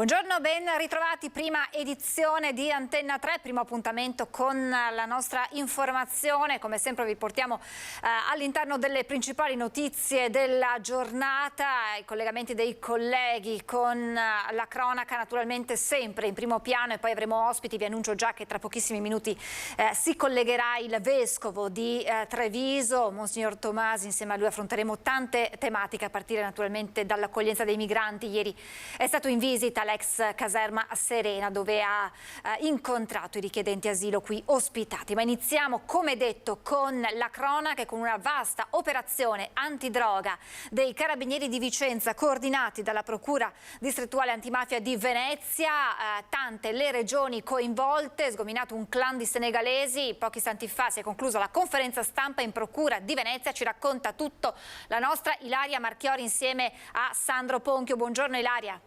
Buongiorno, ben ritrovati, prima edizione di Antenna 3, primo appuntamento con la nostra informazione. Come sempre vi portiamo all'interno delle principali notizie della giornata, i collegamenti dei colleghi con la cronaca naturalmente sempre in primo piano, e poi avremo ospiti. Vi annuncio già che tra pochissimi minuti si collegherà il vescovo di Treviso, Monsignor Tomasi. Insieme a lui affronteremo tante tematiche, a partire naturalmente dall'accoglienza dei migranti. Ieri è stato in visita l'ex caserma Serena, dove ha incontrato i richiedenti asilo qui ospitati. Ma iniziamo, come detto, con la cronaca e con una vasta operazione antidroga dei carabinieri di Vicenza, coordinati dalla Procura distrettuale antimafia di Venezia. Tante le regioni coinvolte, sgominato un clan di senegalesi. Pochi istanti fa si è conclusa la conferenza stampa in Procura di Venezia. Ci racconta tutto la nostra Ilaria Marchiori insieme a Sandro Ponchio. Buongiorno Ilaria.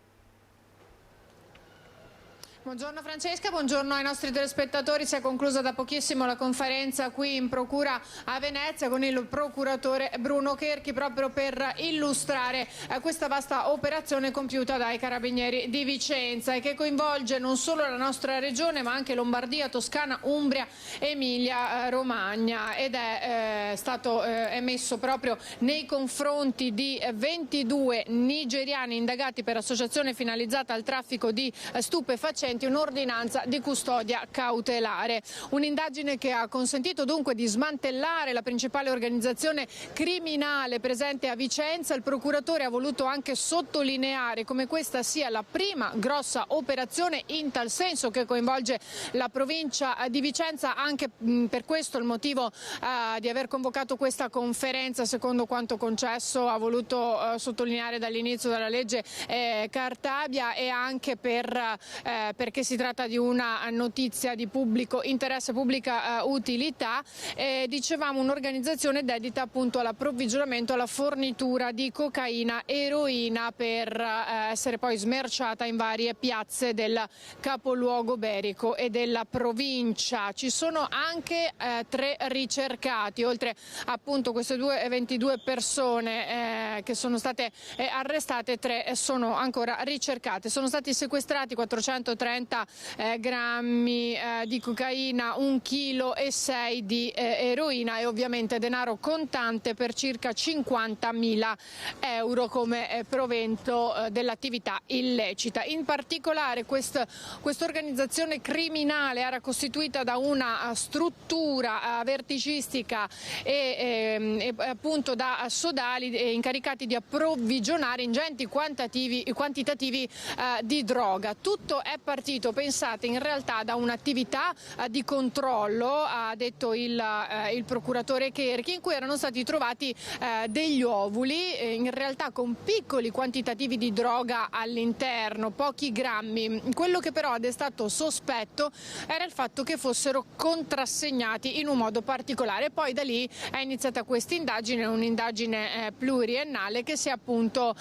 Buongiorno Francesca, buongiorno ai nostri telespettatori. Si è conclusa da pochissimo la conferenza qui in Procura a Venezia con il procuratore Bruno Cherchi, proprio per illustrare questa vasta operazione compiuta dai carabinieri di Vicenza e che coinvolge non solo la nostra regione ma anche Lombardia, Toscana, Umbria, Emilia, Romagna, ed è stato emesso proprio nei confronti di 22 nigeriani indagati per associazione finalizzata al traffico di stupefacenti un'ordinanza di custodia cautelare. Un'indagine che ha consentito dunque di smantellare la principale organizzazione criminale presente a Vicenza. Il procuratore ha voluto anche sottolineare come questa sia la prima grossa operazione in tal senso che coinvolge la provincia di Vicenza. Anche per questo il motivo di aver convocato questa conferenza, secondo quanto concesso, ha voluto sottolineare dall'inizio della legge Cartabia, e anche perché si tratta di una notizia di pubblico interesse, pubblica utilità. Dicevamo, un'organizzazione dedita appunto all'approvvigionamento, alla fornitura di cocaina e eroina per essere poi smerciata in varie piazze del capoluogo berico e della provincia. Ci sono anche 3 ricercati, oltre appunto queste 22 persone che sono state arrestate, 3 sono ancora ricercate. Sono stati sequestrati 430 grammi di cocaina, 1,6 kg di eroina e ovviamente denaro contante per circa 50.000 euro come provento dell'attività illecita. In particolare questa organizzazione criminale era costituita da una struttura verticistica e appunto da sodali incaricati di approvvigionare ingenti quantitativi di droga. Tutto è partito, pensate, in realtà da un'attività di controllo, ha detto il procuratore Cherchi, in cui erano stati trovati degli ovuli, in realtà con piccoli quantitativi di droga all'interno, pochi grammi. Quello che però ha destato sospetto era il fatto che fossero contrassegnati in un modo particolare. Poi da lì è iniziata questa indagine, un'indagine pluriennale che si è appunto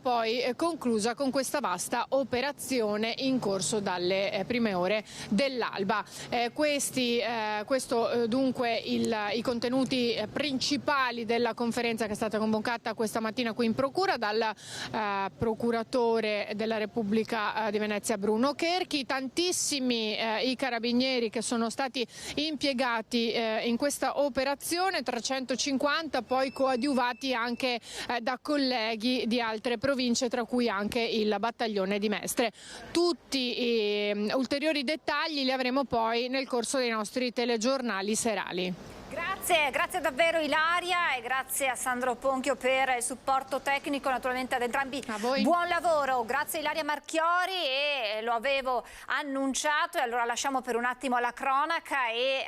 poi conclusa con questa vasta operazione in corso dalle prime ore dell'alba. Questo dunque i contenuti principali della conferenza che è stata convocata questa mattina qui in Procura dal procuratore della Repubblica di Venezia Bruno Cherchi. Tantissimi i carabinieri che sono stati impiegati in questa operazione, 350 poi coadiuvati anche da colleghi di altre province, tra cui anche il battaglione di Mestre. Tutti ulteriori dettagli li avremo poi nel corso dei nostri telegiornali serali. Grazie davvero Ilaria, e grazie a Sandro Ponchio per il supporto tecnico, naturalmente ad entrambi buon lavoro. Grazie Ilaria Marchiori, e lo avevo annunciato, e allora lasciamo per un attimo la cronaca e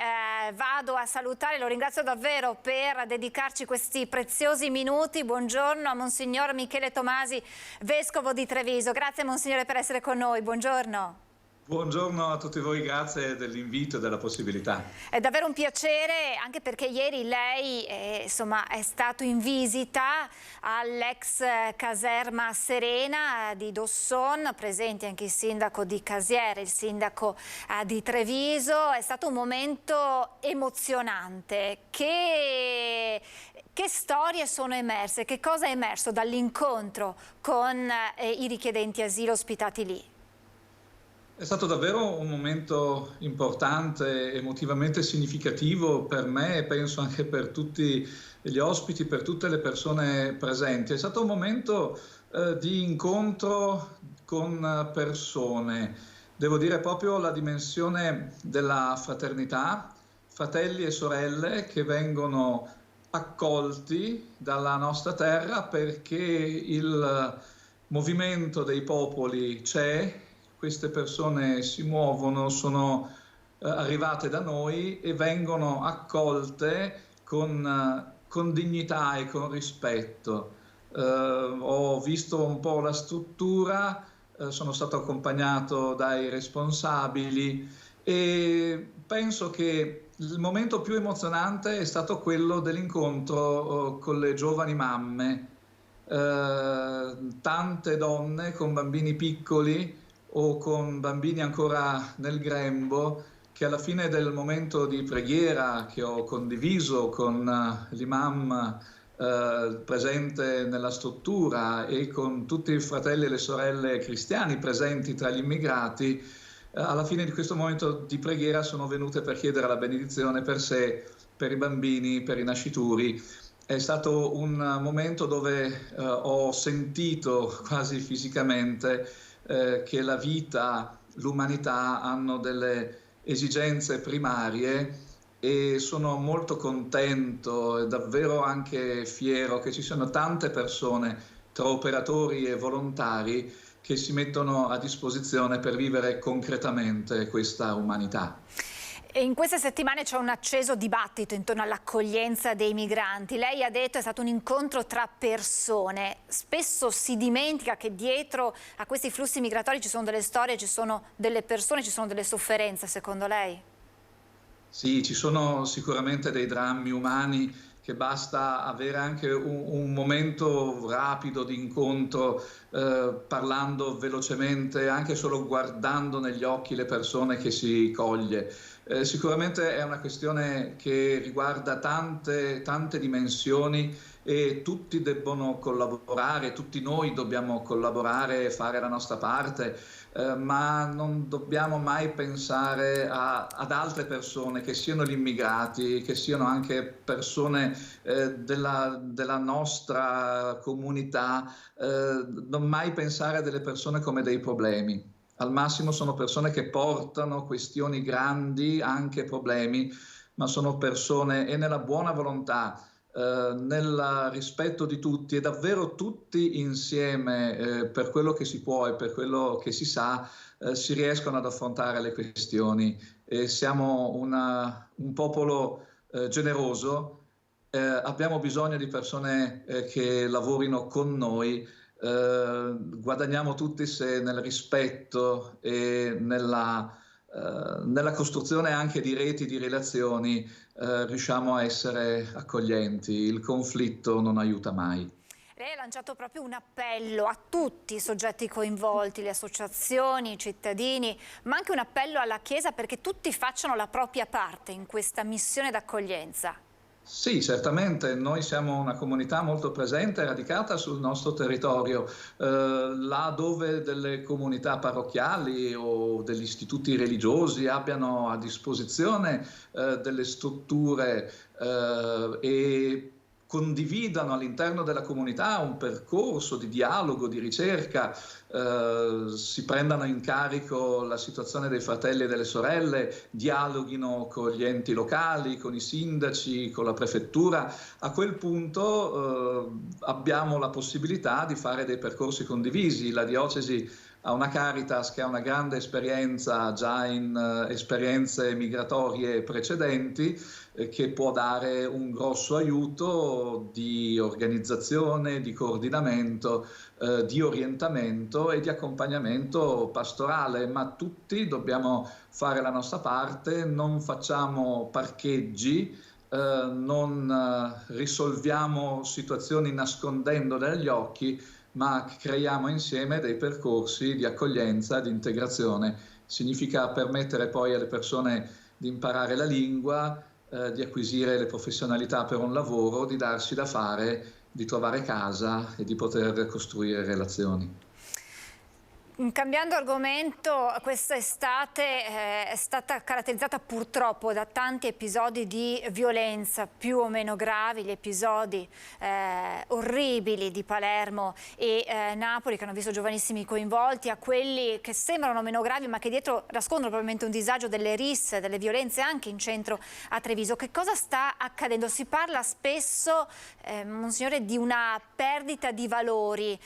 vado a salutare, lo ringrazio davvero per dedicarci questi preziosi minuti. Buongiorno a Monsignor Michele Tomasi, Vescovo di Treviso. Grazie Monsignore per essere con noi, buongiorno. Buongiorno a tutti voi, grazie dell'invito e della possibilità. È davvero un piacere, anche perché ieri lei insomma, è stato in visita all'ex caserma Serena di Dosson, presenti anche il sindaco di Casieri, il sindaco di Treviso. È stato un momento emozionante. Che storie sono emerse? Che cosa è emerso dall'incontro con i richiedenti asilo ospitati lì? È stato davvero un momento importante, emotivamente significativo per me e penso anche per tutti gli ospiti, per tutte le persone presenti. È stato un momento di incontro con persone, devo dire proprio la dimensione della fraternità, fratelli e sorelle che vengono accolti dalla nostra terra perché il movimento dei popoli c'è, queste persone si muovono, sono arrivate da noi e vengono accolte con dignità e con rispetto. Ho visto un po' la struttura, sono stato accompagnato dai responsabili e penso che il momento più emozionante è stato quello dell'incontro con le giovani mamme, tante donne con bambini piccoli o con bambini ancora nel grembo, che alla fine del momento di preghiera che ho condiviso con l'imam presente nella struttura e con tutti i fratelli e le sorelle cristiani presenti tra gli immigrati, alla fine di questo momento di preghiera sono venute per chiedere la benedizione per sé, per i bambini, per i nascituri. È stato un momento dove ho sentito quasi fisicamente che la vita, l'umanità hanno delle esigenze primarie e sono molto contento e davvero anche fiero che ci siano tante persone tra operatori e volontari che si mettono a disposizione per vivere concretamente questa umanità. E in queste settimane c'è un acceso dibattito intorno all'accoglienza dei migranti. Lei ha detto che è stato un incontro tra persone. Spesso si dimentica che dietro a questi flussi migratori ci sono delle storie, ci sono delle persone, ci sono delle sofferenze, secondo lei? Sì, ci sono sicuramente dei drammi umani che basta avere anche un momento rapido di incontro, parlando velocemente, anche solo guardando negli occhi le persone che si coglie. Sicuramente è una questione che riguarda tante dimensioni e tutti debbono collaborare, tutti noi dobbiamo collaborare e fare la nostra parte, ma non dobbiamo mai pensare ad altre persone, che siano gli immigrati, che siano anche persone della nostra comunità, non mai pensare a delle persone come dei problemi. Al massimo sono persone che portano questioni grandi, anche problemi, ma sono persone e nella buona volontà, nel rispetto di tutti e davvero tutti insieme, per quello che si può e per quello che si sa, si riescono ad affrontare le questioni. Siamo un popolo generoso, abbiamo bisogno di persone che lavorino con noi. Guadagniamo tutti se nel rispetto e nella costruzione anche di reti di relazioni riusciamo a essere accoglienti. Il conflitto non aiuta mai. Lei ha lanciato proprio un appello a tutti i soggetti coinvolti, le associazioni, i cittadini, ma anche un appello alla Chiesa perché tutti facciano la propria parte in questa missione d'accoglienza. Sì, certamente, noi siamo una comunità molto presente e radicata sul nostro territorio, là dove delle comunità parrocchiali o degli istituti religiosi abbiano a disposizione delle strutture e condividano all'interno della comunità un percorso di dialogo, di ricerca, si prendano in carico la situazione dei fratelli e delle sorelle, dialoghino con gli enti locali, con i sindaci, con la prefettura. A quel punto abbiamo la possibilità di fare dei percorsi condivisi. La diocesi ha una Caritas che ha una grande esperienza già in esperienze migratorie precedenti, che può dare un grosso aiuto di organizzazione, di coordinamento, di orientamento e di accompagnamento pastorale, ma tutti dobbiamo fare la nostra parte, non facciamo parcheggi, non risolviamo situazioni nascondendo dagli occhi, ma creiamo insieme dei percorsi di accoglienza, di integrazione. Significa permettere poi alle persone di imparare la lingua, di acquisire le professionalità per un lavoro, di darsi da fare, di trovare casa e di poter costruire relazioni. Cambiando argomento, questa estate è stata caratterizzata purtroppo da tanti episodi di violenza più o meno gravi, gli episodi orribili di Palermo e Napoli che hanno visto giovanissimi coinvolti, a quelli che sembrano meno gravi ma che dietro nascondono probabilmente un disagio, delle risse, delle violenze anche in centro a Treviso. Che cosa sta accadendo? Si parla spesso, Monsignore, di una perdita di valori,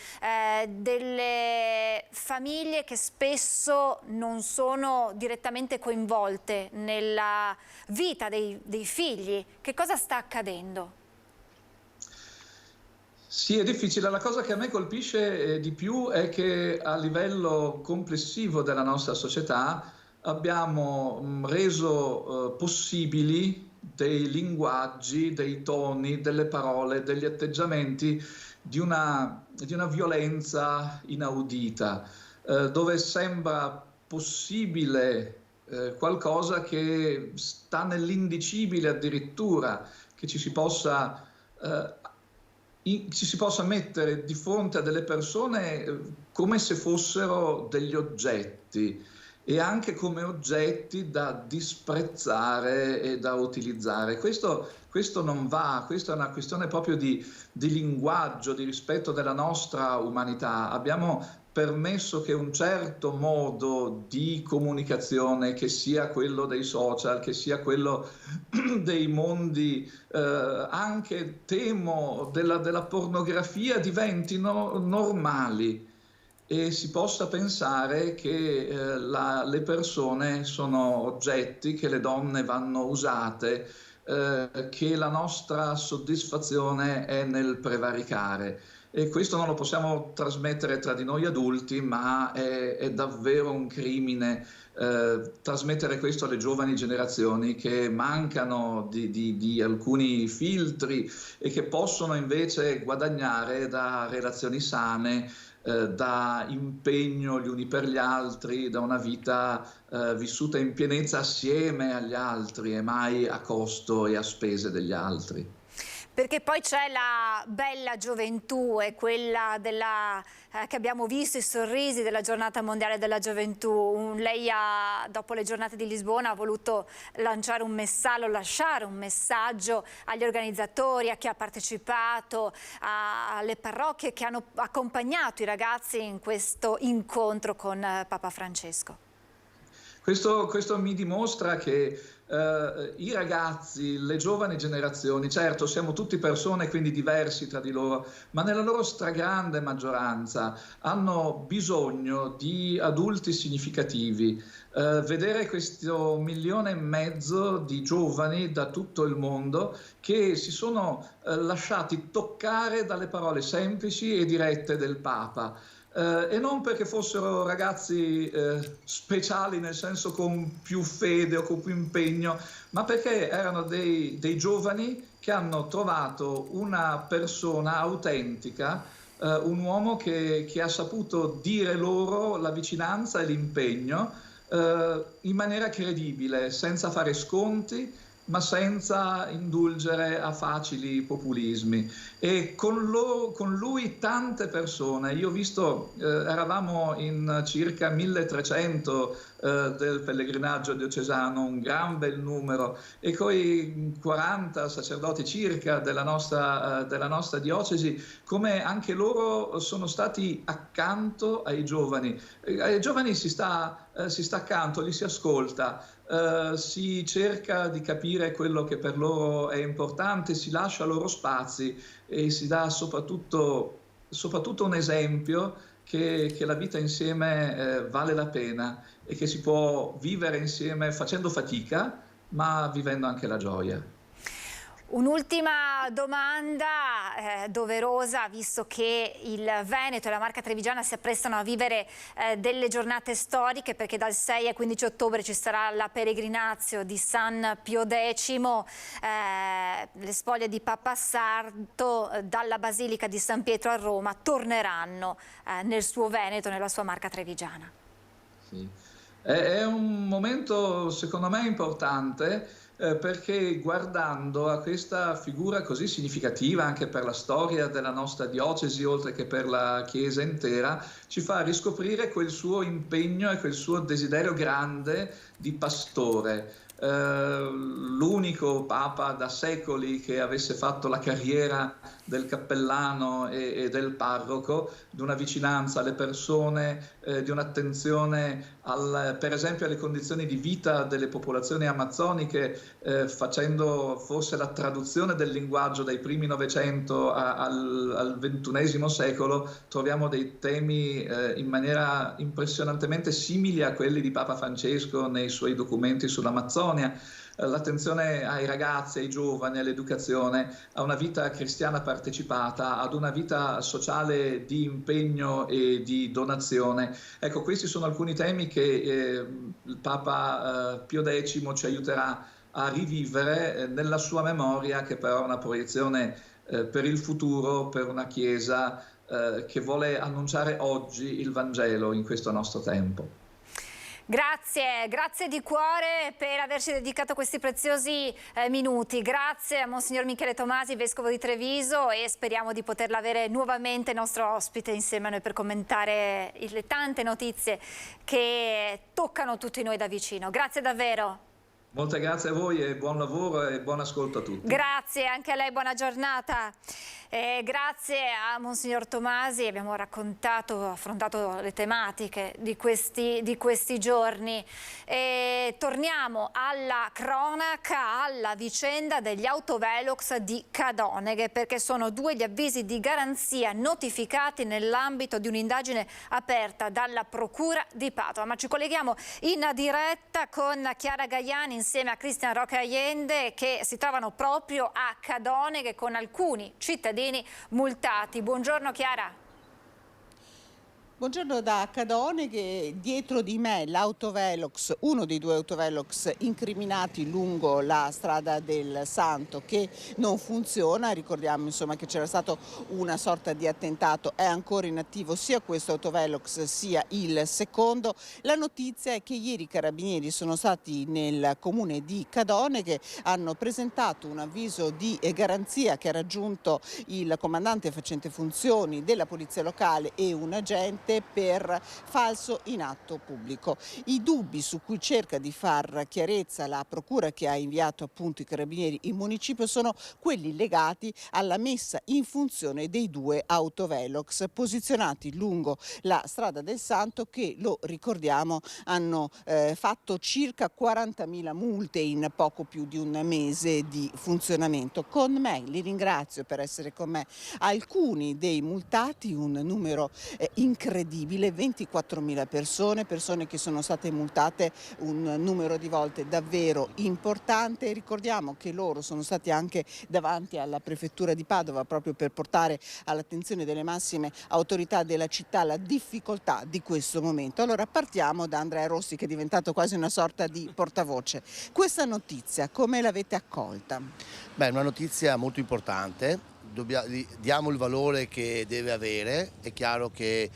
delle famiglie che spesso non sono direttamente coinvolte nella vita dei figli. Che cosa sta accadendo? Sì, è difficile. La cosa che a me colpisce di più è che a livello complessivo della nostra società abbiamo reso possibili dei linguaggi, dei toni, delle parole, degli atteggiamenti di una violenza inaudita, dove sembra possibile qualcosa che sta nell'indicibile addirittura, che ci si possa mettere di fronte a delle persone come se fossero degli oggetti e anche come oggetti da disprezzare e da utilizzare. Questo non va, questa è una questione proprio di linguaggio, di rispetto della nostra umanità. Abbiamo permesso che un certo modo di comunicazione, che sia quello dei social, che sia quello dei mondi, anche temo della pornografia, diventino normali e si possa pensare che le persone sono oggetti, che le donne vanno usate, che la nostra soddisfazione è nel prevaricare. E questo non lo possiamo trasmettere tra di noi adulti, ma è davvero un crimine trasmettere questo alle giovani generazioni che mancano di alcuni filtri e che possono invece guadagnare da relazioni sane, da impegno gli uni per gli altri, da una vita vissuta in pienezza assieme agli altri e mai a costo e a spese degli altri. Perché poi c'è la bella gioventù e quella che abbiamo visto, i sorrisi della giornata mondiale della gioventù. Lei dopo le giornate di Lisbona ha voluto lasciare un messaggio agli organizzatori, a chi ha partecipato, alle parrocchie che hanno accompagnato i ragazzi in questo incontro con Papa Francesco. Questo mi dimostra che i ragazzi, le giovani generazioni, certo siamo tutti persone quindi diversi tra di loro, ma nella loro stragrande maggioranza hanno bisogno di adulti significativi. Vedere questo 1,5 milioni di giovani da tutto il mondo che si sono lasciati toccare dalle parole semplici e dirette del Papa. E non perché fossero ragazzi speciali, nel senso con più fede o con più impegno, ma perché erano dei giovani che hanno trovato una persona autentica, un uomo che ha saputo dire loro la vicinanza e l'impegno in maniera credibile, senza fare sconti, ma senza indulgere a facili populismi. E con lui tante persone, io ho visto, eravamo in circa 1300 del pellegrinaggio diocesano, un gran bel numero, e coi 40 sacerdoti circa della nostra diocesi, come anche loro sono stati accanto ai giovani. Ai giovani si sta accanto, li si ascolta, si cerca di capire quello che per loro è importante, si lascia loro spazi e si dà soprattutto un esempio che la vita insieme vale la pena e che si può vivere insieme facendo fatica, ma vivendo anche la gioia. Un'ultima domanda doverosa, visto che il Veneto e la Marca Trevigiana si apprestano a vivere delle giornate storiche, perché dal 6 al 15 ottobre ci sarà la peregrinazio di San Pio X, le spoglie di Papa Sardo dalla Basilica di San Pietro a Roma torneranno nel suo Veneto, nella sua Marca Trevigiana. Sì. È un momento secondo me importante perché guardando a questa figura così significativa anche per la storia della nostra diocesi, oltre che per la Chiesa intera, ci fa riscoprire quel suo impegno e quel suo desiderio grande di pastore. L'unico Papa da secoli che avesse fatto la carriera del cappellano e del parroco, di una vicinanza alle persone, di un'attenzione per esempio alle condizioni di vita delle popolazioni amazzoniche, facendo forse la traduzione del linguaggio dai primi Novecento al XXI secolo. Troviamo dei temi in maniera impressionantemente simili a quelli di Papa Francesco nei suoi documenti sull'Amazzonia. L'attenzione ai ragazzi, ai giovani, all'educazione, a una vita cristiana partecipata, ad una vita sociale di impegno e di donazione. Ecco, questi sono alcuni temi che il Papa Pio X ci aiuterà a rivivere nella sua memoria, che però è una proiezione per il futuro, per una Chiesa che vuole annunciare oggi il Vangelo in questo nostro tempo. Grazie di cuore per averci dedicato questi preziosi minuti. Grazie a Monsignor Michele Tomasi, Vescovo di Treviso, e speriamo di poterla avere nuovamente nostro ospite insieme a noi per commentare le tante notizie che toccano tutti noi da vicino. Grazie davvero. Molte grazie a voi e buon lavoro e buon ascolto a tutti. Grazie, anche a lei buona giornata. Grazie a Monsignor Tomasi, abbiamo affrontato le tematiche di questi giorni. Torniamo alla cronaca, alla vicenda degli autovelox di Cadoneghe, perché sono 2 gli avvisi di garanzia notificati nell'ambito di un'indagine aperta dalla Procura di Padova. Ma ci colleghiamo in diretta con Chiara Gaiani insieme a Cristian Roque Allende, che si trovano proprio a Cadoneghe con alcuni cittadini multati. Buongiorno Chiara. Buongiorno da Cadoneghe, dietro di me l'autovelox, uno dei 2 autovelox incriminati lungo la strada del Santo che non funziona. Ricordiamo insomma che c'era stato una sorta di attentato, è ancora in attivo sia questo autovelox sia il secondo. La notizia è che ieri i carabinieri sono stati nel comune di Cadoneghe, hanno presentato un avviso di garanzia che ha raggiunto il comandante facente funzioni della polizia locale e un agente per falso in atto pubblico. I dubbi su cui cerca di far chiarezza la procura, che ha inviato appunto i carabinieri in municipio, sono quelli legati alla messa in funzione dei 2 autovelox posizionati lungo la strada del Santo, che, lo ricordiamo, hanno fatto circa 40.000 multe in poco più di un mese di funzionamento. Con me, li ringrazio per essere con me, alcuni dei multati, un numero incredibile, 24.000 persone che sono state multate un numero di volte davvero importante. Ricordiamo che loro sono stati anche davanti alla prefettura di Padova proprio per portare all'attenzione delle massime autorità della città la difficoltà di questo momento. Allora partiamo da Andrea Rossi, che è diventato quasi una sorta di portavoce. Questa notizia come l'avete accolta? Beh, è una notizia molto importante. Diamo il valore che deve avere. È chiaro che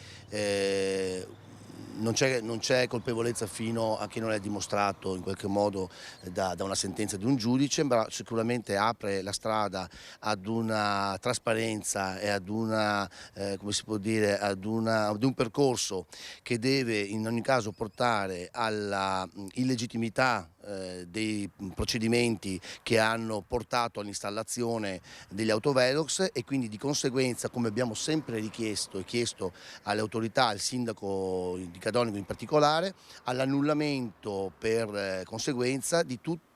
non c'è colpevolezza fino a che non è dimostrato in qualche modo da una sentenza di un giudice, ma sicuramente apre la strada ad una trasparenza e ad una, come si può dire, ad un percorso che deve in ogni caso portare alla illegittimità dei procedimenti che hanno portato all'installazione degli autovelox, e quindi di conseguenza, come abbiamo sempre richiesto e chiesto alle autorità, al sindaco di Cadoneghe in particolare, all'annullamento per conseguenza di tutte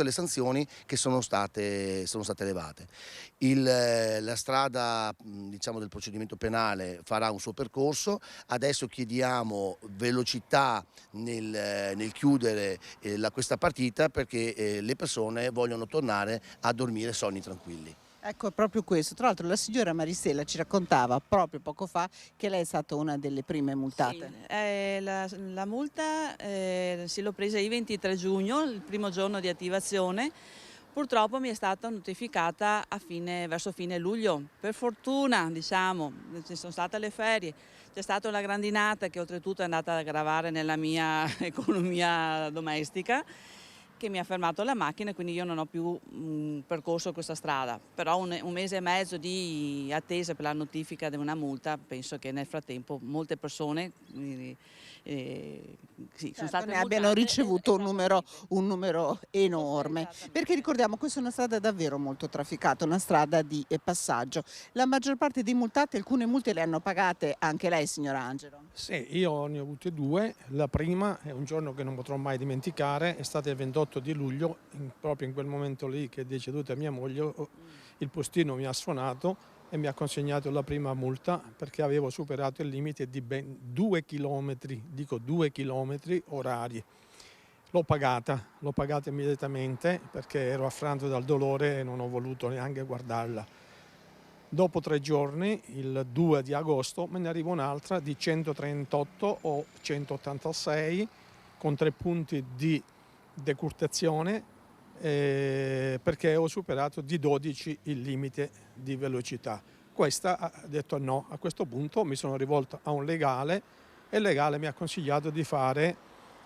le sanzioni che sono state elevate. La strada, diciamo, del procedimento penale farà un suo percorso. Adesso chiediamo velocità nel chiudere questa partita, perché le persone vogliono tornare a dormire sonni tranquilli. Ecco, è proprio questo. Tra l'altro la signora Maristella ci raccontava proprio poco fa che lei è stata una delle prime multate. Sì, la multa sì, l'ho presa il 23 giugno, il primo giorno di attivazione. Purtroppo mi è stata notificata verso fine luglio. Per fortuna, diciamo, ci sono state le ferie, c'è stata una grandinata che oltretutto è andata ad aggravare nella mia economia domestica. che mi ha fermato la macchina, quindi io non ho più percorso questa strada. Però un mese e mezzo di attesa per la notifica di una multa, penso che nel frattempo molte persone sono state ne abbiano ricevuto un numero enorme, perché ricordiamo questa è una strada davvero molto trafficata, una strada di passaggio. La maggior parte dei multati, alcune multe le hanno pagate anche lei, signor Angelo? Sì, io ne ho avute due. La prima è un giorno che non potrò mai dimenticare, è stato il 28 di luglio, proprio in quel momento lì che è deceduta mia moglie, il postino mi ha suonato e mi ha consegnato la prima multa perché avevo superato il limite di ben 2 chilometri, dico 2 chilometri orari. L'ho pagata immediatamente perché ero affranto dal dolore e non ho voluto neanche guardarla. Dopo 3 giorni, il 2 di agosto, me ne arriva un'altra di 138 o 186 con 3 punti di decurtazione perché ho superato di 12 il limite di velocità. Questa ha detto no. A questo punto mi sono rivolto a un legale e il legale mi ha consigliato di fare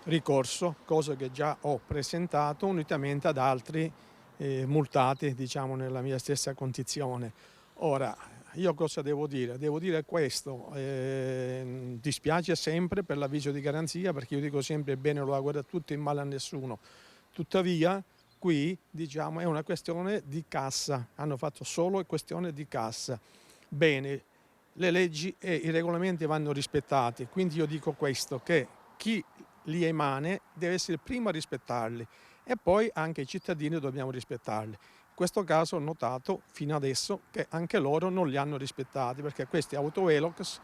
ricorso, cosa che già ho presentato unitamente ad altri multati, diciamo, nella mia stessa condizione. Ora, io cosa devo dire? Devo dire questo, dispiace sempre per l'avviso di garanzia, perché io dico sempre bene lo auguro a tutti e male a nessuno. Tuttavia, qui diciamo è una questione di cassa, hanno fatto solo questione di cassa. Bene, le leggi e i regolamenti vanno rispettati, quindi io dico questo, che chi li emane deve essere prima a rispettarli e poi anche i cittadini dobbiamo rispettarli. In questo caso ho notato fino adesso che anche loro non li hanno rispettati perché questi autovelox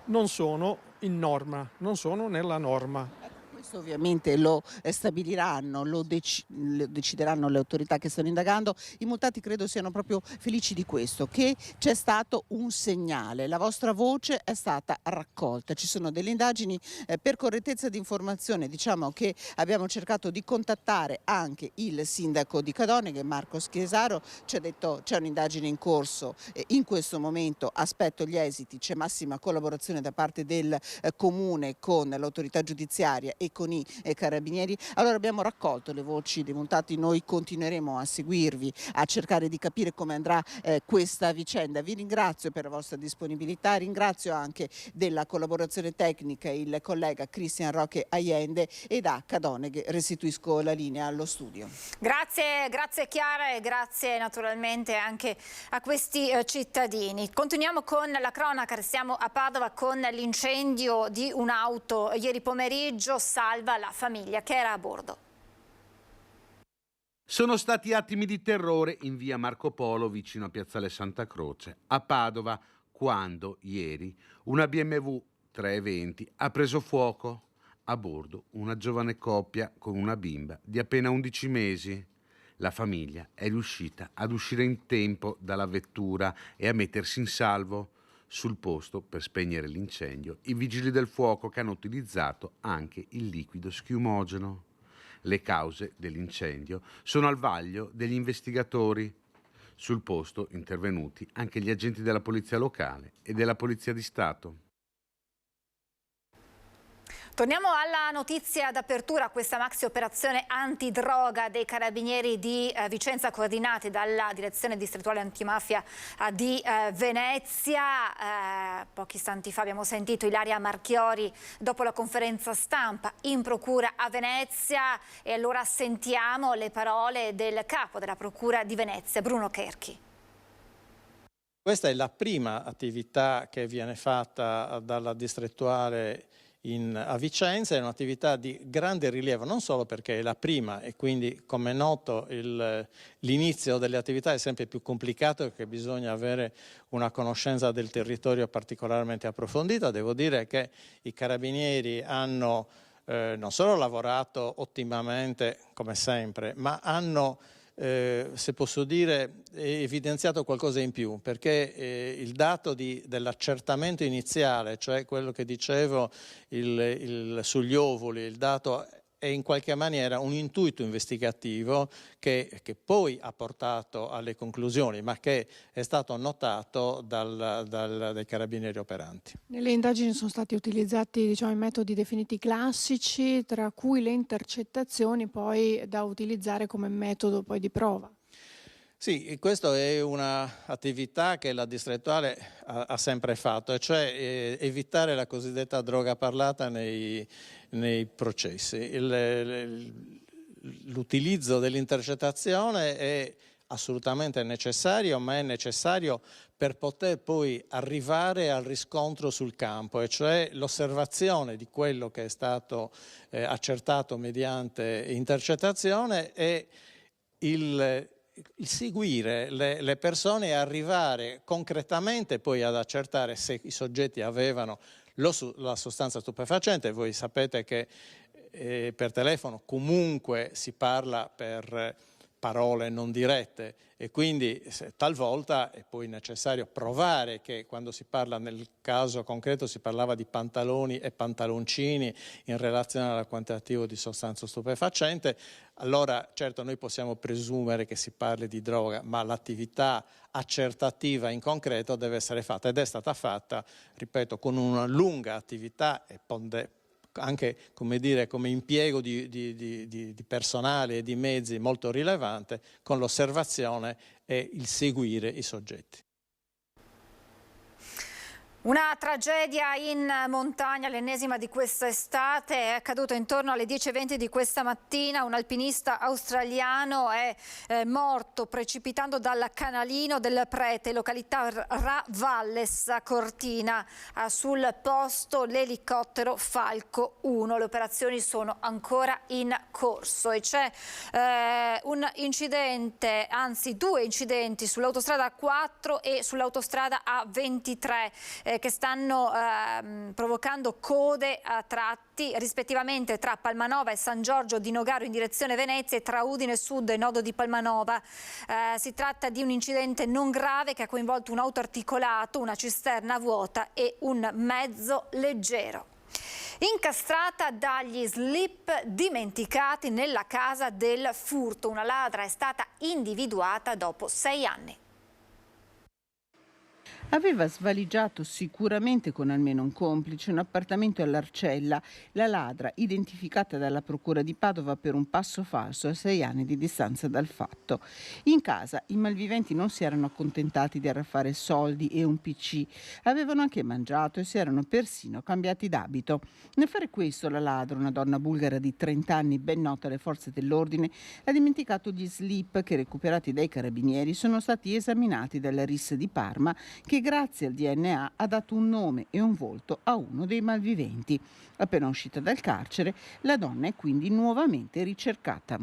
non sono in norma, non sono nella norma. Questo ovviamente lo stabiliranno, lo decideranno le autorità che stanno indagando. I multati credo siano proprio felici di questo, che c'è stato un segnale, la vostra voce è stata raccolta. Ci sono delle indagini per correttezza di informazione, diciamo che abbiamo cercato di contattare anche il sindaco di Cadoneghe, Marco Schiesaro, ci ha detto c'è un'indagine in corso, in questo momento aspetto gli esiti, c'è massima collaborazione da parte del comune con l'autorità giudiziaria e con i carabinieri. Allora abbiamo raccolto le voci dei multati, noi continueremo a seguirvi, a cercare di capire come andrà questa vicenda. Vi ringrazio per la vostra disponibilità, ringrazio anche della collaborazione tecnica il collega Cristian Roque Allende e da Cadoneghe restituisco la linea allo studio. Grazie Chiara e grazie naturalmente anche a questi cittadini. Continuiamo con la cronaca, restiamo a Padova con l'incendio di un'auto ieri pomeriggio. Salva la famiglia che era a bordo. Sono stati attimi di terrore in via Marco Polo vicino a Piazzale Santa Croce, a Padova, quando ieri una BMW 320 ha preso fuoco. A bordo una giovane coppia con una bimba di appena 11 mesi. La famiglia è riuscita ad uscire in tempo dalla vettura e a mettersi in salvo. Sul posto, per spegnere l'incendio, i vigili del fuoco che hanno utilizzato anche il liquido schiumogeno. Le cause dell'incendio sono al vaglio degli investigatori. Sul posto intervenuti anche gli agenti della Polizia Locale e della Polizia di Stato. Torniamo alla notizia d'apertura, questa maxi operazione antidroga dei carabinieri di Vicenza coordinati dalla direzione distrettuale antimafia di Venezia. Pochi istanti fa abbiamo sentito Ilaria Marchiori dopo la conferenza stampa in procura a Venezia e allora sentiamo le parole del capo della procura di Venezia, Bruno Kerchi. Questa è la prima attività che viene fatta dalla distrettuale a Vicenza, è un'attività di grande rilievo, non solo perché è la prima e quindi, come è noto, l'inizio delle attività è sempre più complicato perché bisogna avere una conoscenza del territorio particolarmente approfondita. Devo dire che i carabinieri hanno non solo lavorato ottimamente come sempre, ma hanno se posso dire, evidenziato qualcosa in più, perché il dato dell'accertamento iniziale, cioè quello che dicevo sugli ovuli, il dato è in qualche maniera un intuito investigativo che poi ha portato alle conclusioni, ma che è stato notato dai carabinieri operanti. Nelle indagini sono stati utilizzati, diciamo, i metodi definiti classici, tra cui le intercettazioni poi da utilizzare come metodo poi di prova. Sì, questa è un'attività che la distrettuale ha sempre fatto, e cioè evitare la cosiddetta droga parlata nei processi. L'utilizzo dell'intercettazione è assolutamente necessario, ma è necessario per poter poi arrivare al riscontro sul campo, e cioè l'osservazione di quello che è stato accertato mediante intercettazione e il seguire le persone e arrivare concretamente poi ad accertare se i soggetti avevano la sostanza stupefacente. Voi sapete che per telefono comunque si parla per parole non dirette, e quindi talvolta è poi necessario provare che quando si parla, nel caso concreto si parlava di pantaloni e pantaloncini in relazione al quantitativo di sostanza stupefacente. Allora certo noi possiamo presumere che si parli di droga, ma l'attività accertativa in concreto deve essere fatta, ed è stata fatta, ripeto, con una lunga attività e anche, come dire, come impiego di personale e di mezzi molto rilevante, con l'osservazione e il seguire i soggetti. Una tragedia in montagna, l'ennesima di questa estate, è accaduta intorno alle 10:20 di questa mattina. Un alpinista australiano è morto precipitando dal canalino del Prete, località Ra Valles a Cortina. Sul posto l'elicottero Falco 1. Le operazioni sono ancora in corso e c'è un incidente, anzi 2 incidenti sull'autostrada A4 e sull'autostrada A23 che stanno provocando code a tratti rispettivamente tra Palmanova e San Giorgio di Nogaro in direzione Venezia e tra Udine Sud e Nodo di Palmanova. Si tratta di un incidente non grave che ha coinvolto un autoarticolato, una cisterna vuota e un mezzo leggero. Incastrata dagli slip dimenticati nella casa del furto, una ladra è stata individuata dopo 6 anni. Aveva svaligiato sicuramente con almeno un complice un appartamento all'Arcella. La ladra, identificata dalla Procura di Padova per un passo falso a 6 anni di distanza dal fatto. In casa i malviventi non si erano accontentati di arraffare soldi e un PC, avevano anche mangiato e si erano persino cambiati d'abito. Nel fare questo la ladra, una donna bulgara di 30 anni ben nota alle forze dell'ordine, ha dimenticato gli slip che, recuperati dai carabinieri, sono stati esaminati dalla RIS di Parma, che grazie al DNA ha dato un nome e un volto a uno dei malviventi. Appena uscita dal carcere, la donna è quindi nuovamente ricercata.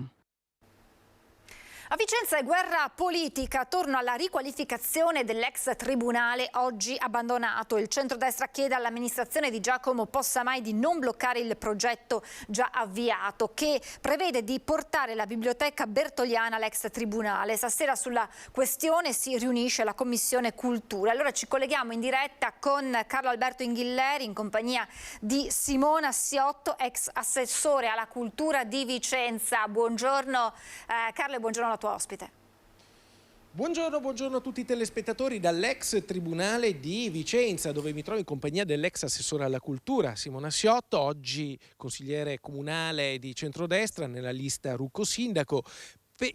A Vicenza è guerra politica attorno alla riqualificazione dell'ex tribunale oggi abbandonato. Il centrodestra chiede all'amministrazione di Giacomo Possamai di non bloccare il progetto già avviato, che prevede di portare la biblioteca bertoliana all'ex tribunale. Stasera sulla questione si riunisce la Commissione Cultura. Allora ci colleghiamo in diretta con Carlo Alberto Inghilleri in compagnia di Simona Siotto, ex assessore alla cultura di Vicenza. Buongiorno Carlo e buongiorno alla tua ospite. Buongiorno a tutti i telespettatori dall'ex Tribunale di Vicenza, dove mi trovo in compagnia dell'ex assessore alla cultura Simona Siotto, oggi consigliere comunale di centrodestra nella lista Rucco Sindaco.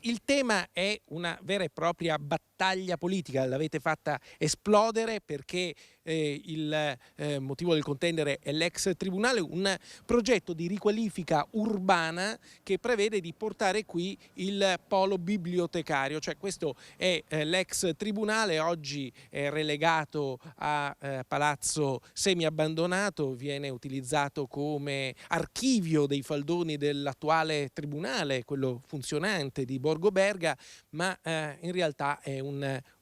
Il tema è una vera e propria battaglia politica, l'avete fatta esplodere perché il motivo del contendere è l'ex tribunale, un progetto di riqualifica urbana che prevede di portare qui il polo bibliotecario, cioè questo è l'ex tribunale, oggi è relegato a palazzo semi-abbandonato, viene utilizzato come archivio dei faldoni dell'attuale tribunale, quello funzionante di Borgo Berga, ma in realtà è un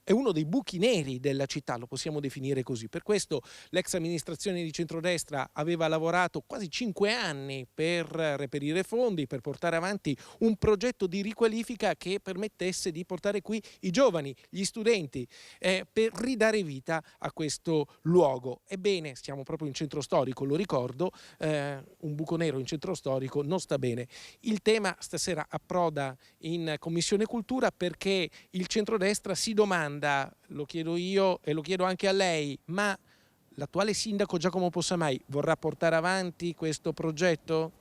è uno dei buchi neri della città, lo possiamo definire così. Per questo l'ex amministrazione di centrodestra aveva lavorato quasi 5 anni per reperire fondi, per portare avanti un progetto di riqualifica che permettesse di portare qui i giovani, gli studenti, per ridare vita a questo luogo. Ebbene, siamo proprio in centro storico, lo ricordo, un buco nero in centro storico non sta bene. Il tema stasera approda in Commissione Cultura perché il centrodestra si domanda, lo chiedo io e lo chiedo anche a lei, ma l'attuale sindaco Giacomo Possamai vorrà portare avanti questo progetto?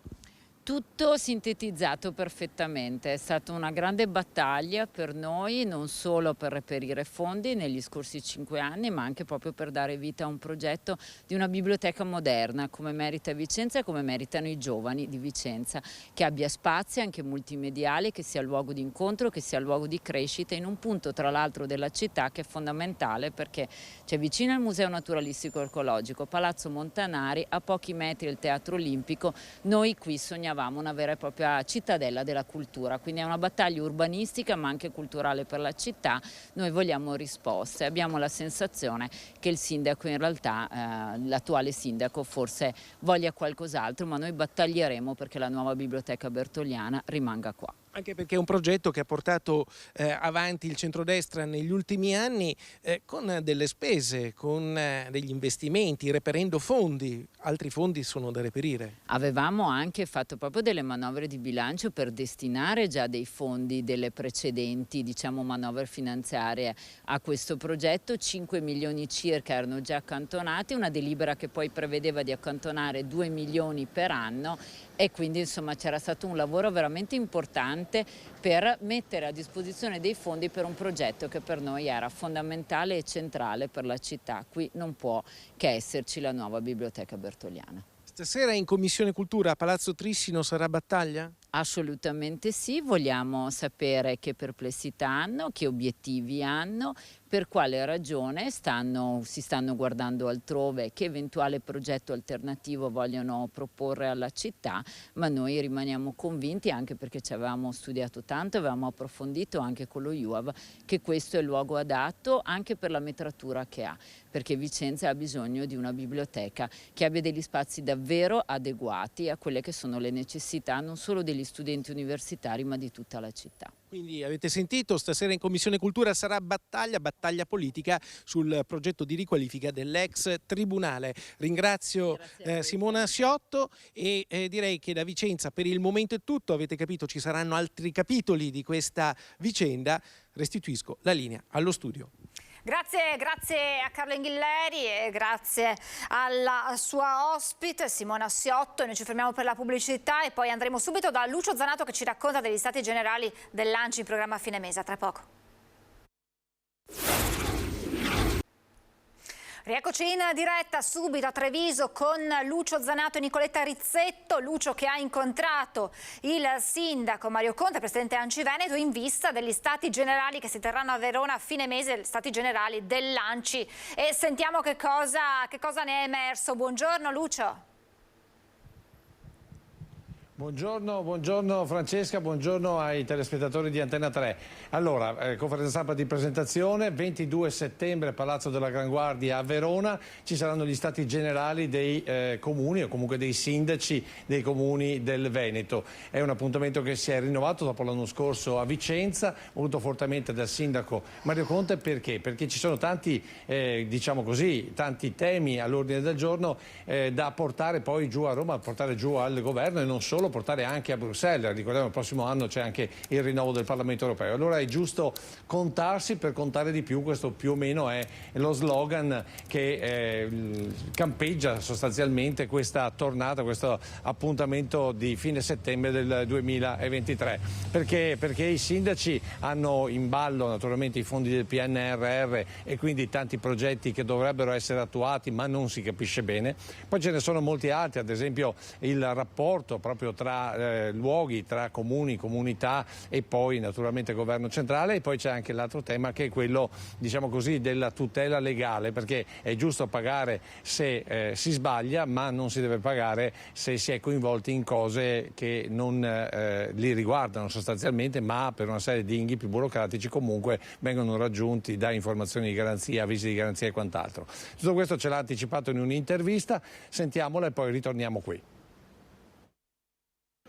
Tutto sintetizzato perfettamente, è stata una grande battaglia per noi, non solo per reperire fondi negli scorsi 5 anni, ma anche proprio per dare vita a un progetto di una biblioteca moderna, come merita Vicenza e come meritano i giovani di Vicenza, che abbia spazi anche multimediali, che sia luogo di incontro, che sia luogo di crescita, in un punto tra l'altro della città che è fondamentale perché c'è vicino il Museo Naturalistico Archeologico, Palazzo Montanari, a pochi metri il Teatro Olimpico. Noi qui sogniamo una vera e propria cittadella della cultura, quindi è una battaglia urbanistica ma anche culturale per la città. Noi vogliamo risposte, abbiamo la sensazione che il sindaco in realtà, l'attuale sindaco forse voglia qualcos'altro, ma noi battaglieremo perché la nuova biblioteca bertoliana rimanga qua. Anche perché è un progetto che ha portato avanti il centrodestra negli ultimi anni con delle spese, con degli investimenti, reperendo fondi. Altri fondi sono da reperire. Avevamo anche fatto proprio delle manovre di bilancio per destinare già dei fondi delle precedenti, diciamo, manovre finanziarie a questo progetto. 5 milioni circa erano già accantonati, una delibera che poi prevedeva di accantonare 2 milioni per anno e quindi insomma c'era stato un lavoro veramente importante per mettere a disposizione dei fondi per un progetto che per noi era fondamentale e centrale per la città. Qui non può che esserci la nuova biblioteca bertoliana. Stasera in Commissione Cultura a Palazzo Trissino sarà battaglia? Assolutamente sì, vogliamo sapere che perplessità hanno, che obiettivi hanno, per quale ragione si stanno guardando altrove, che eventuale progetto alternativo vogliono proporre alla città, ma noi rimaniamo convinti, anche perché ci avevamo studiato tanto, avevamo approfondito anche con lo IUAV, che questo è il luogo adatto anche per la metratura che ha, perché Vicenza ha bisogno di una biblioteca che abbia degli spazi davvero adeguati a quelle che sono le necessità non solo degli studenti universitari ma di tutta la città. Quindi avete sentito, stasera in Commissione Cultura sarà battaglia politica sul progetto di riqualifica dell'ex tribunale. Ringrazio Simona Siotto e direi che da Vicenza per il momento è tutto. Avete capito, ci saranno altri capitoli di questa vicenda. Restituisco la linea allo studio. Grazie a Carlo Inghilleri e grazie alla sua ospite Simona Siotto. Noi ci fermiamo per la pubblicità e poi andremo subito da Lucio Zanato che ci racconta degli stati generali dell'ANCI in programma a fine mese. A tra poco. Rieccoci in diretta subito a Treviso con Lucio Zanato e Nicoletta Rizzetto. Lucio che ha incontrato il sindaco Mario Conte, presidente ANCI Veneto, in vista degli stati generali che si terranno a Verona a fine mese, gli stati generali dell'ANCI. E sentiamo che cosa ne è emerso. Buongiorno Lucio. Buongiorno Francesca, buongiorno ai telespettatori di Antenna 3. Allora, conferenza stampa di presentazione, 22 settembre Palazzo della Gran Guardia a Verona, ci saranno gli stati generali dei comuni o comunque dei sindaci dei comuni del Veneto. È un appuntamento che si è rinnovato dopo l'anno scorso a Vicenza, voluto fortemente dal sindaco Mario Conte. Perché? Perché ci sono tanti, diciamo così, tanti temi all'ordine del giorno da portare poi giù a Roma, portare giù al governo e non solo, portare anche a Bruxelles. Ricordiamo che il prossimo anno c'è anche il rinnovo del Parlamento europeo. Allora è giusto contarsi per contare di più, questo più o meno è lo slogan che campeggia sostanzialmente questa tornata, questo appuntamento di fine settembre del 2023. Perché i sindaci hanno in ballo naturalmente i fondi del PNRR e quindi tanti progetti che dovrebbero essere attuati ma non si capisce bene. Poi ce ne sono molti altri, ad esempio il rapporto proprio tra luoghi, tra comuni, comunità e poi naturalmente governo centrale. E poi c'è anche l'altro tema che è quello, diciamo così, della tutela legale, perché è giusto pagare se si sbaglia, ma non si deve pagare se si è coinvolti in cose che non li riguardano sostanzialmente, ma per una serie di inghippi burocratici comunque vengono raggiunti da informazioni di garanzia, avvisi di garanzia e quant'altro. Tutto questo ce l'ha anticipato in un'intervista, sentiamola e poi ritorniamo qui.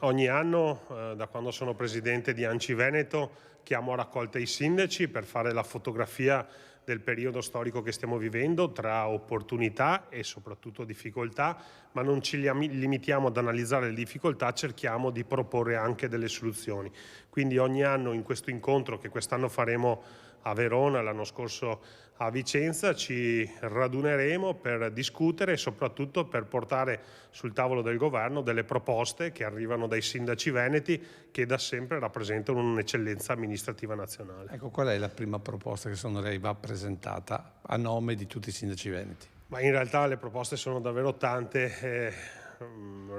Ogni anno, da quando sono presidente di ANCI Veneto, chiamo a raccolta i sindaci per fare la fotografia del periodo storico che stiamo vivendo, tra opportunità e soprattutto difficoltà, ma non ci limitiamo ad analizzare le difficoltà, cerchiamo di proporre anche delle soluzioni. Quindi ogni anno in questo incontro, che quest'anno faremo a Verona, l'anno scorso a Vicenza, ci raduneremo per discutere e soprattutto per portare sul tavolo del governo delle proposte che arrivano dai sindaci veneti, che da sempre rappresentano un'eccellenza amministrativa nazionale. Ecco, qual è la prima proposta che secondo lei va presentata a nome di tutti i sindaci veneti? Ma in realtà le proposte sono davvero tante.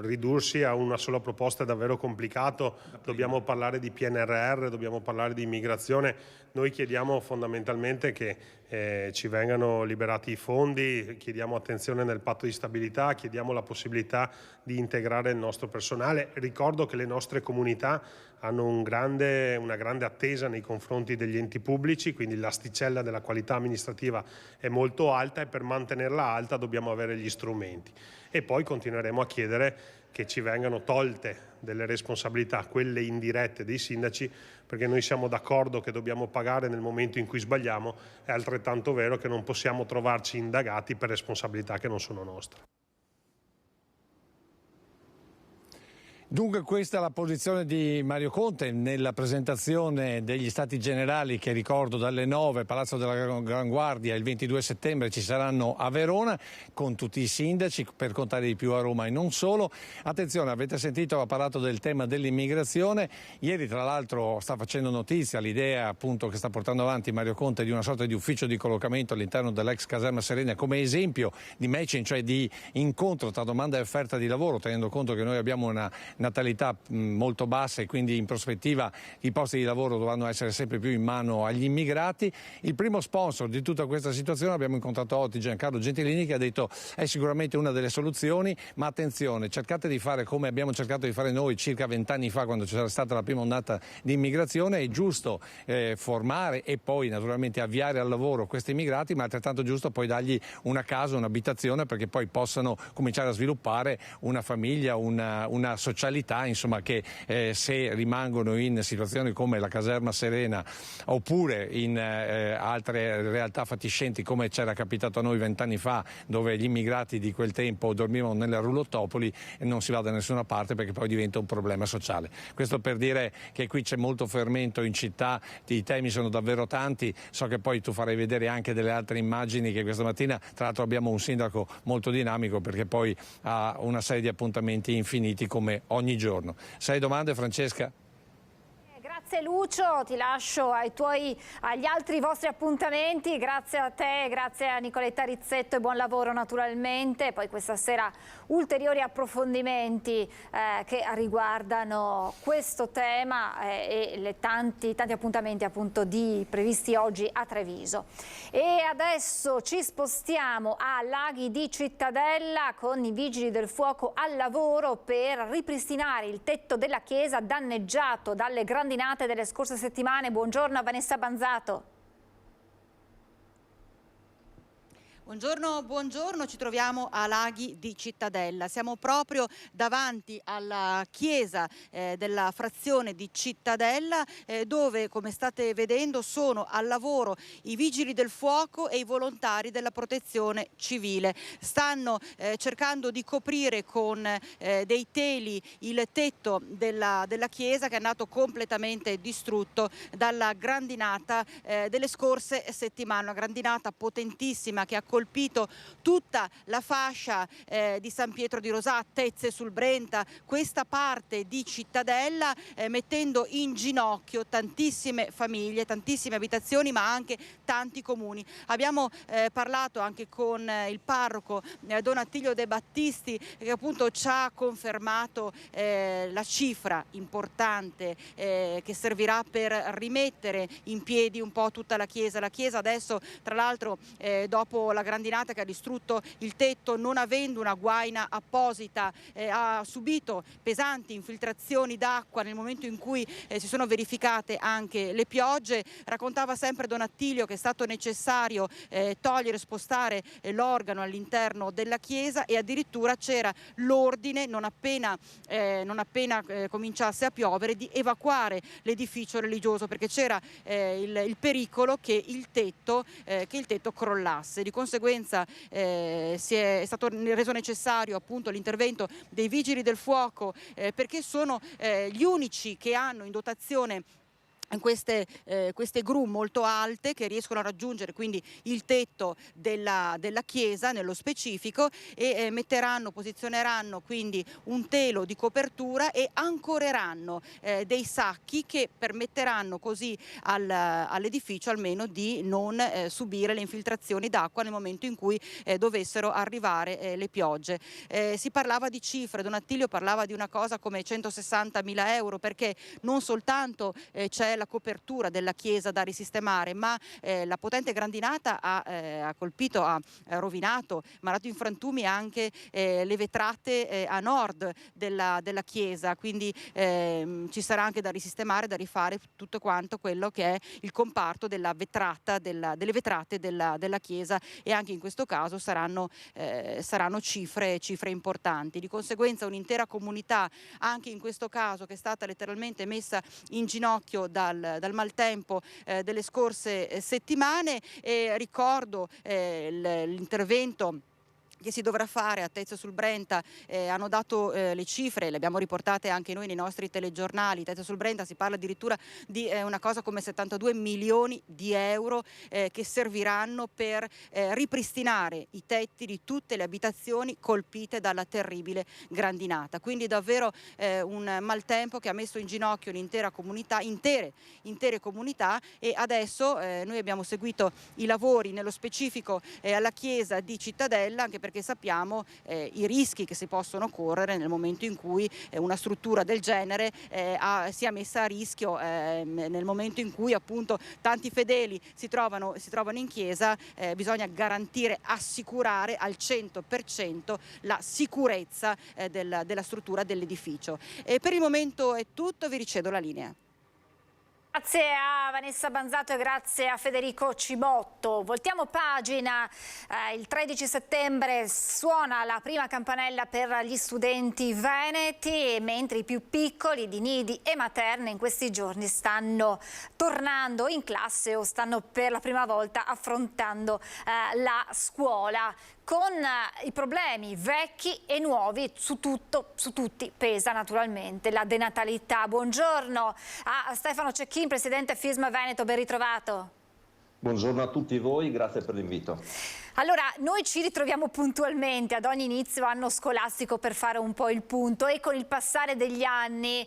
Ridursi a una sola proposta è davvero complicato. Dobbiamo parlare di PNRR, dobbiamo parlare di immigrazione. Noi chiediamo fondamentalmente che ci vengano liberati i fondi, chiediamo attenzione nel patto di stabilità, chiediamo la possibilità di integrare il nostro personale. Ricordo che le nostre comunità hanno una grande attesa nei confronti degli enti pubblici, quindi l'asticella della qualità amministrativa è molto alta e per mantenerla alta dobbiamo avere gli strumenti. E poi continueremo a chiedere che ci vengano tolte delle responsabilità, quelle indirette dei sindaci, perché noi siamo d'accordo che dobbiamo pagare nel momento in cui sbagliamo, è altrettanto vero che non possiamo trovarci indagati per responsabilità che non sono nostre. Dunque questa è la posizione di Mario Conte nella presentazione degli Stati Generali che, ricordo, dalle 9 Palazzo della Gran Guardia, il 22 settembre ci saranno a Verona con tutti i sindaci, per contare di più a Roma e non solo. Attenzione, avete sentito, ha parlato del tema dell'immigrazione. Ieri tra l'altro sta facendo notizia l'idea appunto che sta portando avanti Mario Conte di una sorta di ufficio di collocamento all'interno dell'ex caserma Serena come esempio di matching, cioè di incontro tra domanda e offerta di lavoro, tenendo conto che noi abbiamo una natalità molto bassa e quindi in prospettiva i posti di lavoro dovranno essere sempre più in mano agli immigrati. Il primo sponsor di tutta questa situazione abbiamo incontrato oggi, Giancarlo Gentilini, che ha detto è sicuramente una delle soluzioni, ma attenzione, cercate di fare come abbiamo cercato di fare noi circa 20 anni fa quando c'era stata la prima ondata di immigrazione. È giusto formare e poi naturalmente avviare al lavoro questi immigrati, ma è altrettanto giusto poi dargli una casa, un'abitazione, perché poi possano cominciare a sviluppare una famiglia, una socialità, insomma, che se rimangono in situazioni come la caserma Serena oppure in altre realtà fatiscenti come c'era capitato a noi 20 anni fa, dove gli immigrati di quel tempo dormivano nelle roulottopoli, non si va da nessuna parte perché poi diventa un problema sociale. Questo per dire che qui c'è molto fermento in città, i temi sono davvero tanti. So che poi tu farai vedere anche delle altre immagini, che questa mattina tra l'altro abbiamo un sindaco molto dinamico perché poi ha una serie di appuntamenti infiniti come ogni giorno. 6 domande, Francesca? Grazie Lucio, ti lascio agli altri vostri appuntamenti. Grazie a te, grazie a Nicoletta Rizzetto e buon lavoro naturalmente. Poi questa sera ulteriori approfondimenti che riguardano questo tema e tanti appuntamenti appunto previsti oggi a Treviso. E adesso ci spostiamo a Laghi di Cittadella con i vigili del fuoco al lavoro per ripristinare il tetto della chiesa danneggiato dalle grandinate delle scorse settimane. Buongiorno a Vanessa Banzato. Buongiorno, ci troviamo a Laghi di Cittadella. Siamo proprio davanti alla chiesa della frazione di Cittadella dove, come state vedendo, sono al lavoro i vigili del fuoco e i volontari della protezione civile. Stanno cercando di coprire con dei teli il tetto della chiesa che è andato completamente distrutto dalla grandinata delle scorse settimane, una grandinata potentissima che ha colpito colpito tutta la fascia di San Pietro di Rosà, Tezze sul Brenta, questa parte di Cittadella, mettendo in ginocchio tantissime famiglie, tantissime abitazioni, ma anche tanti comuni. Abbiamo parlato anche con il parroco Don Attilio De Battisti, che appunto ci ha confermato la cifra importante che servirà per rimettere in piedi un po' tutta la chiesa. La chiesa adesso, tra l'altro, dopo la grandinata che ha distrutto il tetto, non avendo una guaina apposita, ha subito pesanti infiltrazioni d'acqua nel momento in cui si sono verificate anche le piogge. Raccontava sempre Don Attilio che è stato necessario togliere e spostare l'organo all'interno della chiesa, e addirittura c'era l'ordine, non appena cominciasse a piovere, di evacuare l'edificio religioso, perché c'era il pericolo che il tetto crollasse. Di conseguenza è stato reso necessario appunto l'intervento dei vigili del fuoco, perché sono gli unici che hanno in dotazione queste gru molto alte che riescono a raggiungere quindi il tetto della chiesa nello specifico, e posizioneranno quindi un telo di copertura e ancoreranno dei sacchi che permetteranno così all'edificio almeno di non subire le infiltrazioni d'acqua nel momento in cui dovessero arrivare le piogge. Si parlava di cifre, Don Attilio parlava di una cosa come 160.000 euro, perché non soltanto c'è la copertura della chiesa da risistemare, ma la potente grandinata ha colpito, ha rovinato, mandato in frantumi anche le vetrate a nord della chiesa, quindi ci sarà anche da risistemare, da rifare tutto quanto quello che è il comparto delle vetrate della chiesa, e anche in questo caso saranno cifre importanti. Di conseguenza un'intera comunità, anche in questo caso, che è stata letteralmente messa in ginocchio dal maltempo delle scorse settimane. E ricordo l'intervento che si dovrà fare a Tezze sul Brenta. Hanno dato le cifre, le abbiamo riportate anche noi nei nostri telegiornali. Tezze sul Brenta si parla addirittura di una cosa come 72 milioni di euro che serviranno per ripristinare i tetti di tutte le abitazioni colpite dalla terribile grandinata. Quindi davvero un maltempo che ha messo in ginocchio un'intera comunità, intere comunità, e adesso noi abbiamo seguito i lavori nello specifico alla chiesa di Cittadella, anche perché sappiamo i rischi che si possono correre nel momento in cui una struttura del genere sia messa a rischio, nel momento in cui appunto tanti fedeli si trovano in chiesa. Bisogna garantire, assicurare al 100% la sicurezza della struttura dell'edificio. Per il momento è tutto, vi ricedo la linea. Grazie a Vanessa Banzato e grazie a Federico Cibotto. Voltiamo pagina. Il 13 settembre suona la prima campanella per gli studenti veneti, mentre i più piccoli di nidi e materne in questi giorni stanno tornando in classe o stanno per la prima volta affrontando la scuola. Con i problemi vecchi e nuovi, su tutti pesa naturalmente la denatalità. Buongiorno a Stefano Cecchin, presidente FISM Veneto, ben ritrovato. Buongiorno a tutti voi, grazie per l'invito. Allora, noi ci ritroviamo puntualmente ad ogni inizio anno scolastico per fare un po' il punto, e con il passare degli anni,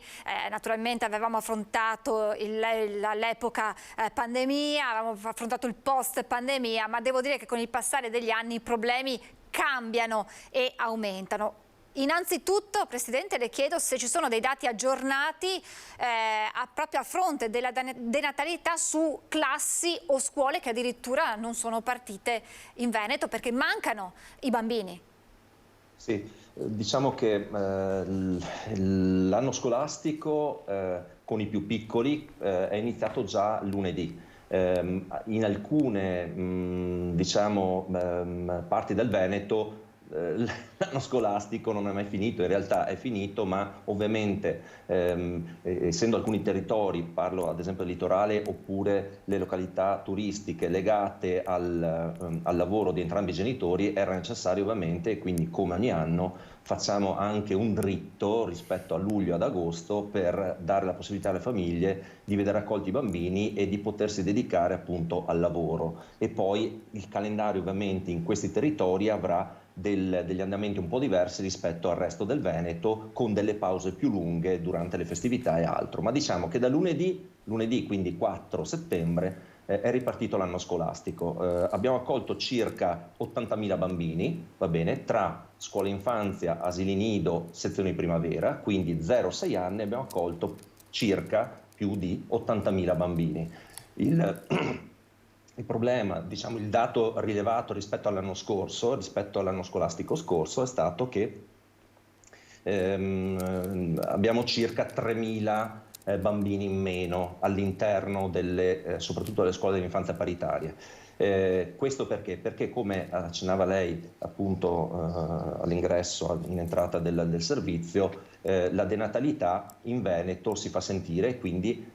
naturalmente avevamo affrontato l'epoca pandemia, avevamo affrontato il post pandemia, ma devo dire che con il passare degli anni i problemi cambiano e aumentano. Innanzitutto, Presidente, le chiedo se ci sono dei dati aggiornati proprio a fronte della denatalità su classi o scuole che addirittura non sono partite in Veneto perché mancano i bambini. Sì, diciamo che l'anno scolastico con i più piccoli è iniziato già lunedì. In alcune parti del Veneto l'anno scolastico non è mai finito, in realtà è finito, ma ovviamente essendo alcuni territori, parlo ad esempio del litorale oppure le località turistiche legate al lavoro di entrambi i genitori, era necessario ovviamente, e quindi come ogni anno facciamo anche un dritto rispetto a luglio ad agosto per dare la possibilità alle famiglie di vedere accolti i bambini e di potersi dedicare appunto al lavoro. E poi il calendario ovviamente in questi territori avrà degli andamenti un po' diversi rispetto al resto del Veneto, con delle pause più lunghe durante le festività e altro. Ma diciamo che da lunedì quindi 4 settembre, è ripartito l'anno scolastico. Abbiamo accolto circa 80.000 bambini, va bene, tra scuola infanzia, asili nido, sezioni primavera, quindi 0-6 anni abbiamo accolto circa più di 80.000 bambini. Il problema, diciamo il dato rilevato rispetto all'anno scorso, rispetto all'anno scolastico scorso, è stato che abbiamo circa 3.000 bambini in meno all'interno soprattutto delle scuole dell'infanzia paritarie. Questo perché? Perché come accennava lei appunto all'ingresso, in entrata del servizio, la denatalità in Veneto si fa sentire, quindi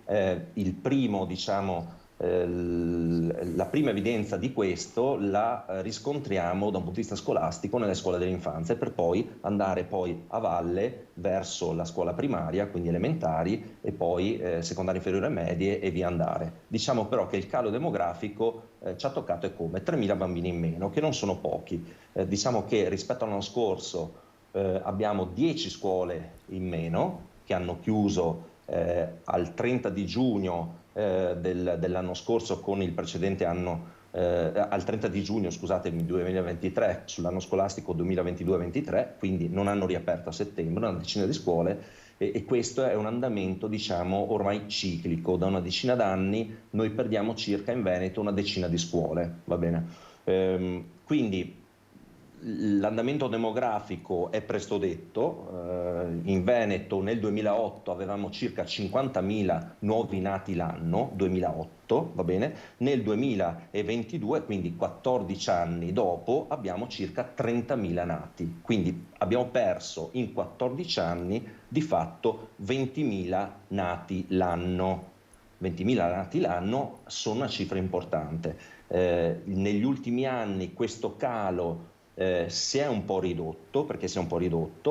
il primo, diciamo, la prima evidenza di questo la riscontriamo da un punto di vista scolastico nelle scuole dell'infanzia, per poi andare poi a valle verso la scuola primaria, quindi elementari, e poi secondarie inferiori e medie e via andare. Diciamo però che il calo demografico ci ha toccato e come 3.000 bambini in meno, che non sono pochi. Diciamo che rispetto all'anno scorso abbiamo 10 scuole in meno che hanno chiuso al 30 di giugno dell'anno scorso con il precedente anno, al 30 di giugno, scusatemi, 2023, sull'anno scolastico 2022-23, quindi non hanno riaperto a settembre una decina di scuole, e questo è un andamento, diciamo, ormai ciclico. Da una decina d'anni noi perdiamo circa in Veneto una decina di scuole, va bene? Quindi l'andamento demografico è presto detto. In Veneto nel 2008 avevamo circa 50.000 nuovi nati l'anno, 2008, va bene? Nel 2022, quindi 14 anni dopo, abbiamo circa 30.000 nati, quindi abbiamo perso in 14 anni di fatto 20.000 nati l'anno. 20.000 nati l'anno sono una cifra importante. Negli ultimi anni questo calo si è un po' ridotto,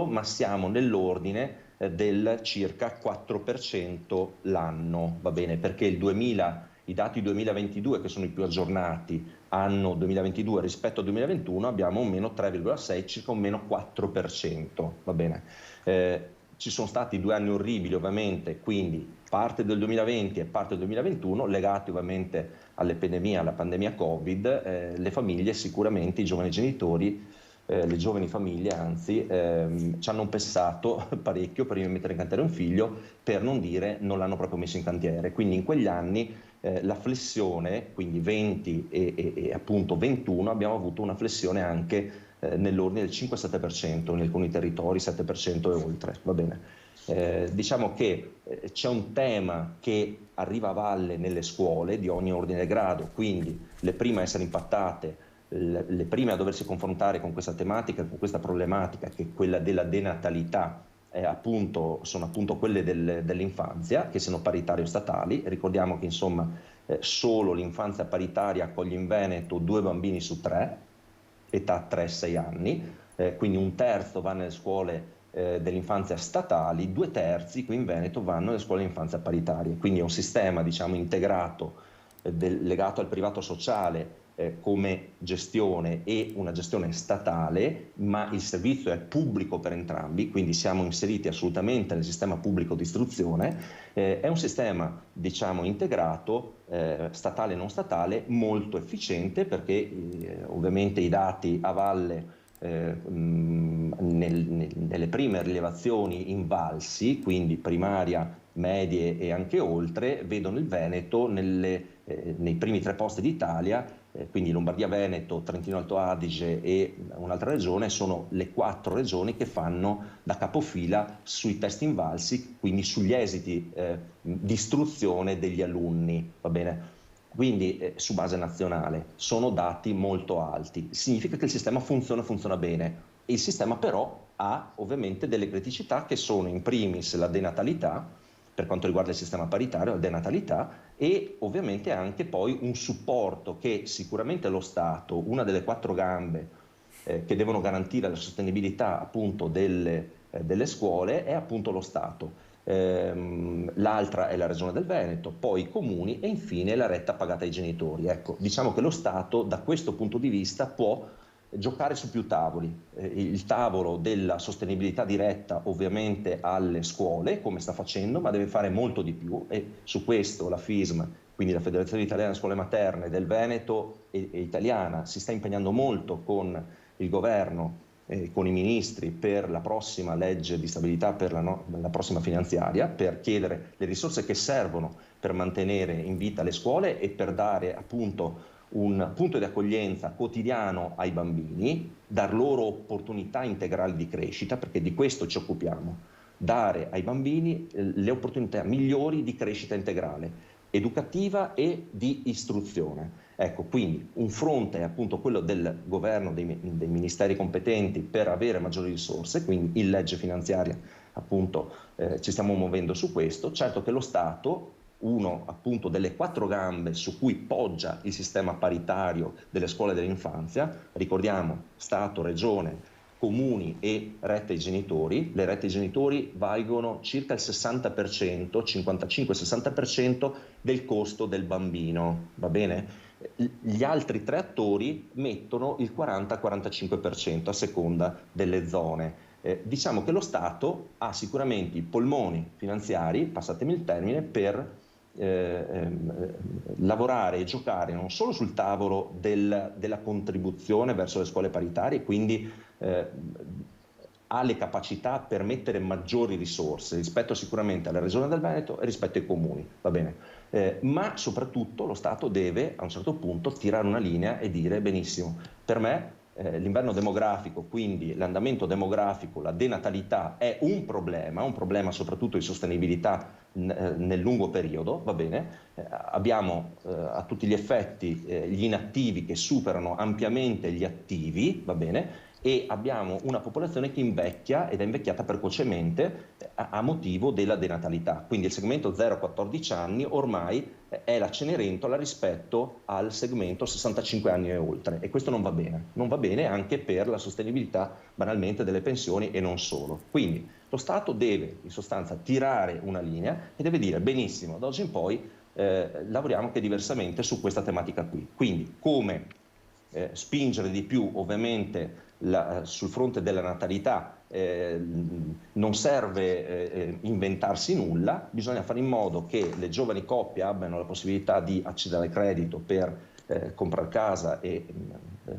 ma siamo nell'ordine del circa 4% l'anno, va bene? Perché i dati 2022, che sono i più aggiornati, anno 2022 rispetto al 2021, abbiamo un meno 3,6, circa un meno 4%, va bene? Ci sono stati 2 anni orribili ovviamente, quindi parte del 2020 e parte del 2021, legati ovviamente all'epidemia, alla pandemia Covid. Le famiglie sicuramente, i giovani genitori, le giovani famiglie anzi, ci hanno pensato parecchio prima di mettere in cantiere un figlio, per non dire non l'hanno proprio messo in cantiere. Quindi in quegli anni la flessione, quindi 20 e appunto 21, abbiamo avuto una flessione anche nell'ordine del 5-7%, in alcuni territori 7% e oltre, va bene? Diciamo che c'è un tema che arriva a valle nelle scuole di ogni ordine e grado, quindi le prime a essere impattate, le prime a doversi confrontare con questa tematica, con questa problematica, che è quella della denatalità, sono appunto quelle dell'infanzia, che siano paritarie o statali. Ricordiamo che insomma solo l'infanzia paritaria accoglie in Veneto 2 bambini su 3, età 3-6 anni, quindi un terzo va nelle scuole dell'infanzia statali, 2/3 qui in Veneto vanno nelle scuole dell'infanzia paritarie. Quindi è un sistema, diciamo, integrato, legato al privato sociale come gestione, e una gestione statale, ma il servizio è pubblico per entrambi, quindi siamo inseriti assolutamente nel sistema pubblico di istruzione. È un sistema, diciamo, integrato, statale e non statale, molto efficiente, perché ovviamente i dati a valle nelle prime rilevazioni invalsi, quindi primaria, medie e anche oltre, vedono il Veneto nei primi 3 posti d'Italia. Quindi Lombardia, Veneto, Trentino Alto Adige e un'altra regione sono le 4 regioni che fanno da capofila sui test invalsi, quindi sugli esiti di istruzione degli alunni, va bene? Quindi su base nazionale sono dati molto alti. Significa che il sistema funziona bene. Il sistema però ha ovviamente delle criticità che sono in primis la denatalità, per quanto riguarda il sistema paritario, la denatalità, e ovviamente anche poi un supporto che sicuramente lo Stato, una delle 4 gambe che devono garantire la sostenibilità appunto delle scuole, è appunto lo Stato. L'altra è la Regione del Veneto, poi i comuni e infine la retta pagata ai genitori. Ecco, diciamo che lo Stato da questo punto di vista può giocare su più tavoli, il tavolo della sostenibilità diretta ovviamente alle scuole, come sta facendo, ma deve fare molto di più, e su questo la FISM, quindi la Federazione Italiana delle Scuole Materne del Veneto e italiana, si sta impegnando molto con il governo, con i ministri, per la prossima legge di stabilità, per la prossima finanziaria, per chiedere le risorse che servono per mantenere in vita le scuole e per dare appunto un punto di accoglienza quotidiano ai bambini, dar loro opportunità integrali di crescita, perché di questo ci occupiamo, dare ai bambini le opportunità migliori di crescita integrale, educativa e di istruzione. Ecco, quindi un fronte è appunto quello del governo, dei ministeri competenti per avere maggiori risorse, quindi in legge finanziaria appunto ci stiamo muovendo su questo. Certo che lo Stato, uno appunto delle 4 gambe su cui poggia il sistema paritario delle scuole dell'infanzia, ricordiamo Stato, Regione, comuni e rette ai genitori. Le rette ai genitori valgono circa il 60%, 55-60% del costo del bambino, va bene? Gli altri 3 attori mettono il 40-45% a seconda delle zone. Diciamo che lo Stato ha sicuramente i polmoni finanziari, passatemi il termine, per lavorare e giocare non solo sul tavolo della contribuzione verso le scuole paritarie, quindi ha le capacità per mettere maggiori risorse rispetto sicuramente alla Regione del Veneto e rispetto ai comuni, va bene? Ma soprattutto lo Stato deve a un certo punto tirare una linea e dire: benissimo, per me l'inverno demografico, quindi l'andamento demografico, la denatalità è un problema soprattutto di sostenibilità nel lungo periodo, va bene? Abbiamo a tutti gli effetti gli inattivi che superano ampiamente gli attivi, va bene? E abbiamo una popolazione che invecchia ed è invecchiata precocemente a motivo della denatalità. Quindi il segmento 0-14 anni ormai è la Cenerentola rispetto al segmento 65 anni e oltre, e questo non va bene. Non va bene anche per la sostenibilità banalmente delle pensioni e non solo. Quindi lo Stato deve in sostanza tirare una linea e deve dire: benissimo, da oggi in poi lavoriamo anche diversamente su questa tematica qui. Quindi come spingere di più ovviamente sul fronte della natalità, non serve inventarsi nulla, bisogna fare in modo che le giovani coppie abbiano la possibilità di accedere al credito per comprare casa e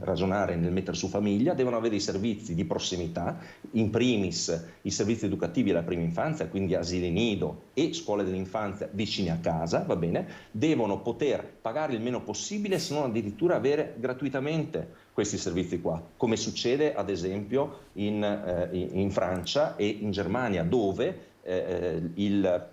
ragionare nel mettere su famiglia, devono avere i servizi di prossimità, in primis i servizi educativi alla prima infanzia, quindi asili nido e scuole dell'infanzia vicini a casa, va bene? Devono poter pagare il meno possibile, se non addirittura avere gratuitamente questi servizi qua, come succede ad esempio in Francia e in Germania, dove il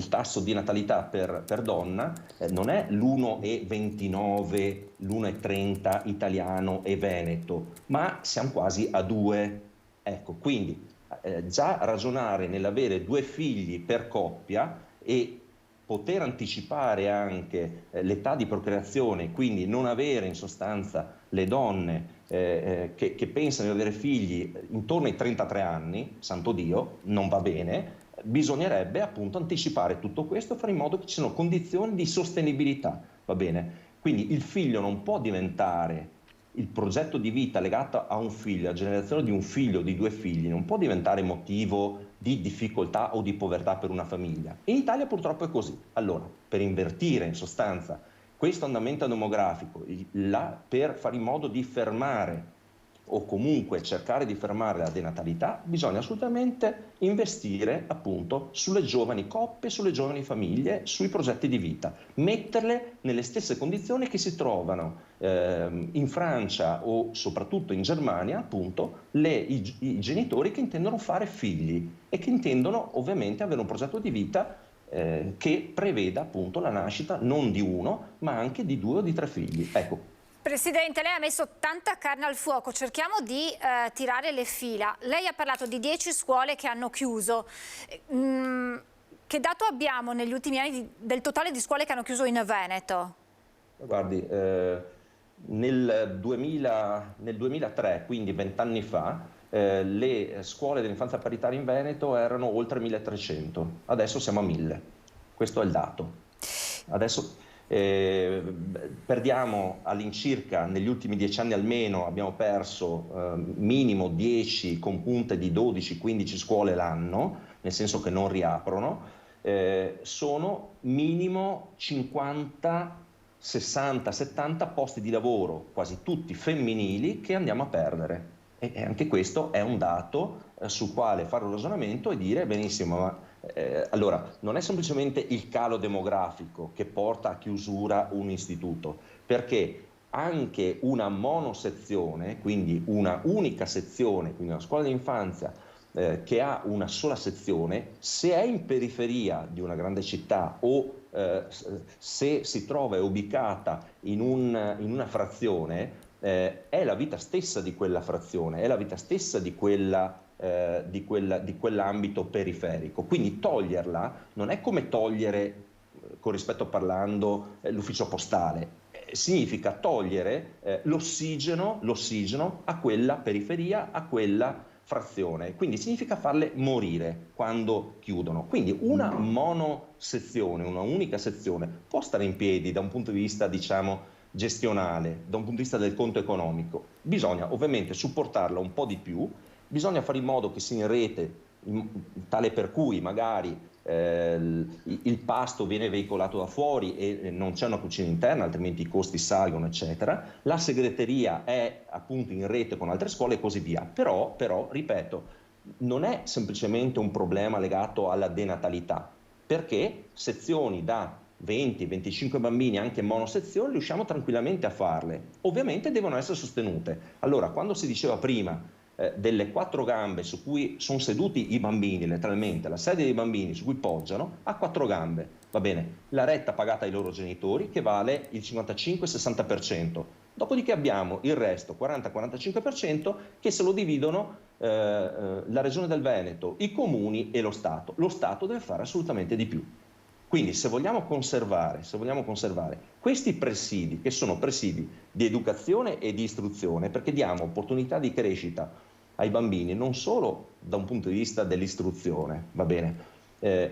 tasso di natalità per donna non è l'1,29, l'1,30 italiano e veneto, ma siamo quasi a 2. Ecco, quindi già ragionare nell'avere 2 figli per coppia e poter anticipare anche l'età di procreazione, quindi non avere in sostanza le donne che pensano di avere figli intorno ai 33 anni, santo Dio, non va bene. Bisognerebbe appunto anticipare tutto questo e fare in modo che ci siano condizioni di sostenibilità, va bene? Quindi il figlio non può diventare, il progetto di vita legato a un figlio, la generazione di un figlio o di 2 figli, non può diventare motivo di difficoltà o di povertà per una famiglia. In Italia purtroppo è così. Allora, per invertire in sostanza questo andamento demografico, per fare in modo di fermare o comunque cercare di fermare la denatalità, bisogna assolutamente investire appunto sulle giovani coppie, sulle giovani famiglie, sui progetti di vita, metterle nelle stesse condizioni che si trovano in Francia o soprattutto in Germania, appunto, i genitori che intendono fare figli e che intendono ovviamente avere un progetto di vita che preveda appunto la nascita non di 1 ma anche di 2 o di 3 figli. Ecco, Presidente, lei ha messo tanta carne al fuoco, cerchiamo di tirare le fila. Lei ha parlato di 10 scuole che hanno chiuso. Che dato abbiamo negli ultimi anni del totale di scuole che hanno chiuso in Veneto? Guardi, nel 2003, quindi 20 anni fa, le scuole dell'infanzia paritaria in Veneto erano oltre 1300, adesso siamo a 1000, questo è il dato. Adesso perdiamo all'incirca, negli ultimi 10 anni almeno, abbiamo perso minimo 10 con punte di 12-15 scuole l'anno, nel senso che non riaprono, sono minimo 50, 60, 70 posti di lavoro, quasi tutti femminili, che andiamo a perdere. E anche questo è un dato sul quale fare un ragionamento e dire benissimo, ma allora non è semplicemente il calo demografico che porta a chiusura un istituto, perché anche una monosezione, quindi una unica sezione, quindi una scuola d'infanzia che ha una sola sezione, se è in periferia di una grande città o se si trova e ubicata in una frazione, è la vita stessa di quella frazione, è la vita stessa di quell'ambito periferico. Quindi toglierla non è come togliere, con rispetto parlando, l'ufficio postale. Significa togliere l'ossigeno a quella periferia, a quella frazione, quindi significa farle morire quando chiudono. Quindi una monosezione, una unica sezione può stare in piedi da un punto di vista, diciamo, gestionale, da un punto di vista del conto economico. Bisogna ovviamente supportarla un po' di più, bisogna fare in modo che sia in rete, tale per cui magari il pasto viene veicolato da fuori e non c'è una cucina interna, altrimenti i costi salgono, eccetera. La segreteria è appunto in rete con altre scuole e così via. Però, ripeto, non è semplicemente un problema legato alla denatalità, perché sezioni da 20-25 bambini, anche monosezioni, riusciamo tranquillamente a farle. Ovviamente devono essere sostenute. Allora, quando si diceva prima delle 4 gambe su cui sono seduti i bambini, letteralmente, la sedia dei bambini su cui poggiano, ha 4 gambe, va bene, la retta pagata ai loro genitori che vale il 55-60%, dopodiché abbiamo il resto, 40-45%, che se lo dividono la Regione del Veneto, i comuni e lo Stato. Lo Stato deve fare assolutamente di più. Quindi se vogliamo conservare questi presidi, che sono presidi di educazione e di istruzione, perché diamo opportunità di crescita ai bambini non solo da un punto di vista dell'istruzione, va bene,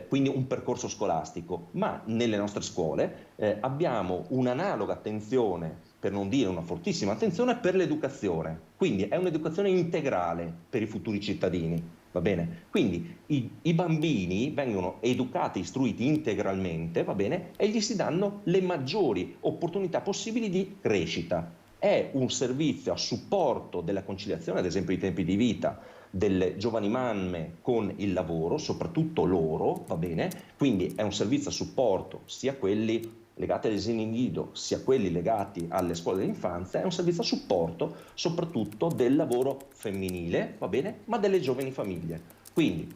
quindi un percorso scolastico, ma nelle nostre scuole abbiamo un'analoga attenzione, per non dire una fortissima attenzione, per l'educazione. Quindi è un'educazione integrale per i futuri cittadini. Va bene? Quindi i bambini vengono educati, istruiti integralmente, va bene? E gli si danno le maggiori opportunità possibili di crescita. È un servizio a supporto della conciliazione, ad esempio, dei tempi di vita delle giovani mamme con il lavoro, soprattutto loro, va bene? Quindi è un servizio a supporto sia quelli legati agli asili nido, sia quelli legati alle scuole dell'infanzia, è un servizio a supporto soprattutto del lavoro femminile, va bene, ma delle giovani famiglie. Quindi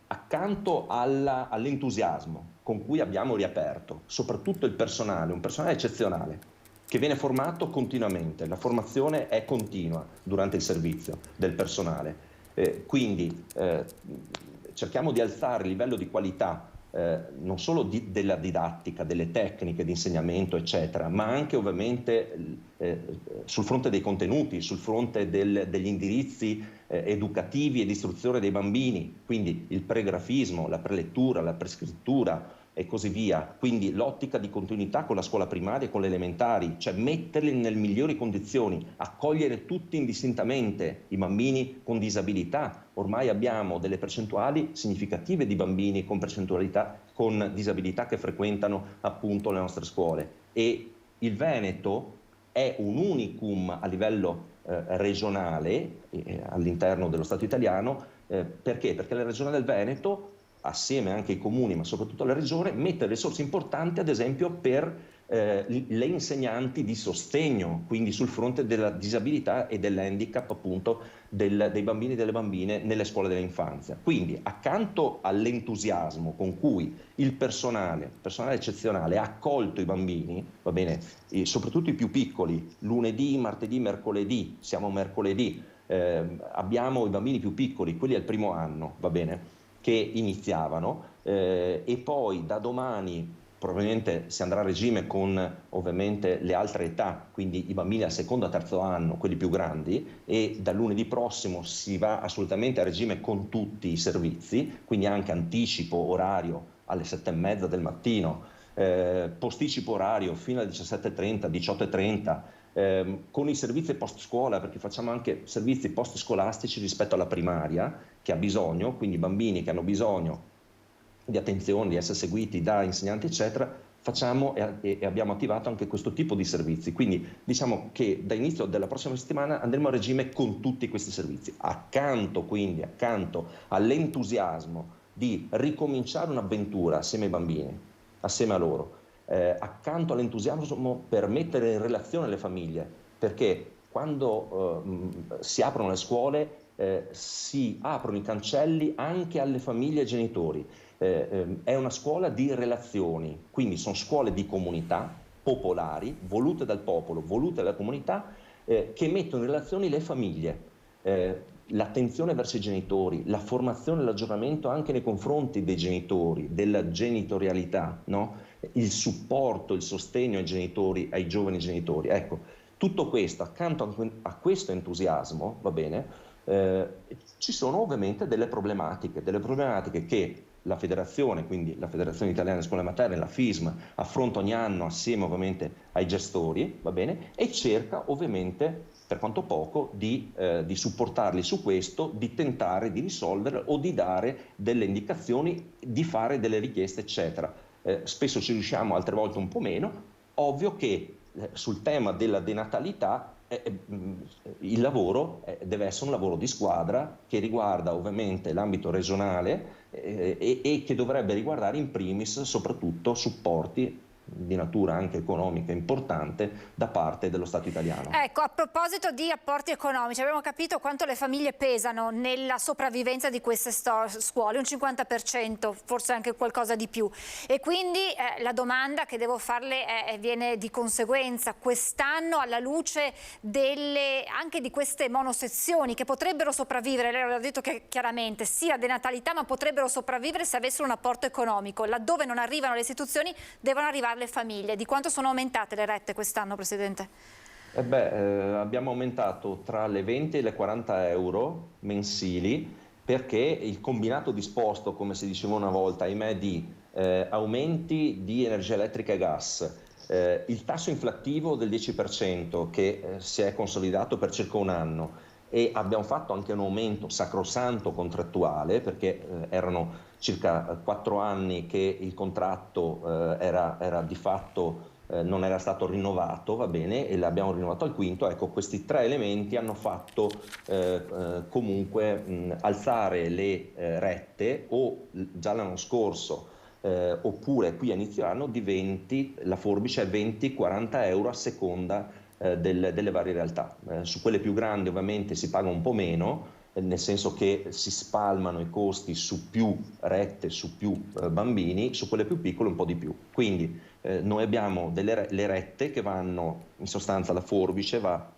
accanto all'entusiasmo con cui abbiamo riaperto, soprattutto il personale, un personale eccezionale, che viene formato continuamente, la formazione è continua durante il servizio del personale, quindi cerchiamo di alzare il livello di qualità non solo della didattica, delle tecniche di insegnamento, eccetera, ma anche ovviamente sul fronte dei contenuti, sul fronte degli indirizzi educativi e di istruzione dei bambini, quindi il pregrafismo, la prelettura, la prescrittura e così via. Quindi l'ottica di continuità con la scuola primaria e con le elementari, cioè metterli nelle migliori condizioni, accogliere tutti indistintamente i bambini con disabilità. Ormai abbiamo delle percentuali significative di bambini con disabilità che frequentano appunto le nostre scuole, e il Veneto è un unicum a livello regionale all'interno dello Stato italiano. Perché? Perché la Regione del Veneto assieme anche ai comuni, ma soprattutto alla regione, mettere risorse importanti, ad esempio, per le insegnanti di sostegno, quindi sul fronte della disabilità e dell'handicap appunto dei bambini e delle bambine nelle scuole dell'infanzia. Quindi accanto all'entusiasmo con cui il personale eccezionale ha accolto i bambini, va bene, e soprattutto i più piccoli, lunedì, martedì, mercoledì, siamo mercoledì, abbiamo i bambini più piccoli, quelli al primo anno, va bene, che iniziavano e poi da domani probabilmente si andrà a regime con ovviamente le altre età, quindi i bambini al secondo e terzo anno, quelli più grandi, e dal lunedì prossimo si va assolutamente a regime con tutti i servizi, quindi anche anticipo orario alle 7:30 del mattino, posticipo orario fino alle 17:30, 18:30, con i servizi post scuola, perché facciamo anche servizi post scolastici rispetto alla primaria che ha bisogno, quindi bambini che hanno bisogno di attenzione, di essere seguiti da insegnanti eccetera, facciamo e abbiamo attivato anche questo tipo di servizi. Quindi diciamo che da inizio della prossima settimana andremo a regime con tutti questi servizi. Accanto all'entusiasmo di ricominciare un'avventura assieme ai bambini, assieme a loro, accanto all'entusiasmo per mettere in relazione le famiglie, perché quando si aprono le scuole si aprono i cancelli anche alle famiglie e ai genitori. È una scuola di relazioni, quindi sono scuole di comunità popolari, volute dal popolo, volute dalla comunità, che mettono in relazione le famiglie, l'attenzione verso i genitori, la formazione e l'aggiornamento anche nei confronti dei genitori, della genitorialità, no? Il supporto, il sostegno ai genitori, ai giovani genitori. Ecco, tutto questo, accanto a questo entusiasmo, va bene, ci sono ovviamente delle problematiche che la federazione, quindi la Federazione Italiana delle Scuole Materne, la FISM, affronta ogni anno assieme ovviamente ai gestori, va bene, e cerca ovviamente, per quanto poco, di supportarli su questo, di tentare di risolvere o di dare delle indicazioni, di fare delle richieste, eccetera. Spesso ci riusciamo, altre volte un po' meno. Ovvio che sul tema della denatalità il lavoro deve essere un lavoro di squadra che riguarda ovviamente l'ambito regionale e che dovrebbe riguardare in primis soprattutto supporti di natura anche economica importante da parte dello Stato italiano. Ecco, a proposito di apporti economici, abbiamo capito quanto le famiglie pesano nella sopravvivenza di queste scuole, un 50%, forse anche qualcosa di più. E quindi la domanda che devo farle viene di conseguenza. Quest'anno, alla luce anche di queste monosezioni che potrebbero sopravvivere, lei l'ha detto chiaramente, sì la denatalità, ma potrebbero sopravvivere se avessero un apporto economico. Laddove non arrivano le istituzioni, devono arrivare le famiglie. Di quanto sono aumentate le rette quest'anno, Presidente? Abbiamo aumentato tra le 20 e le 40 euro mensili, perché il combinato disposto, come si diceva una volta, ahimè, di aumenti di energia elettrica e gas, il tasso inflattivo del 10% che si è consolidato per circa un anno, e abbiamo fatto anche un aumento sacrosanto contrattuale, perché erano circa 4 anni che il contratto era di fatto non era stato rinnovato, va bene, e l'abbiamo rinnovato al quinto. Ecco, questi 3 elementi hanno fatto comunque alzare le rette, o già l'anno scorso oppure qui a inizio anno la forbice è 20-40 euro a seconda delle varie realtà. Su quelle più grandi ovviamente si paga un po' meno, nel senso che si spalmano i costi su più rette, su più bambini, su quelle più piccole un po' di più. Quindi noi abbiamo le rette che vanno, in sostanza la forbice va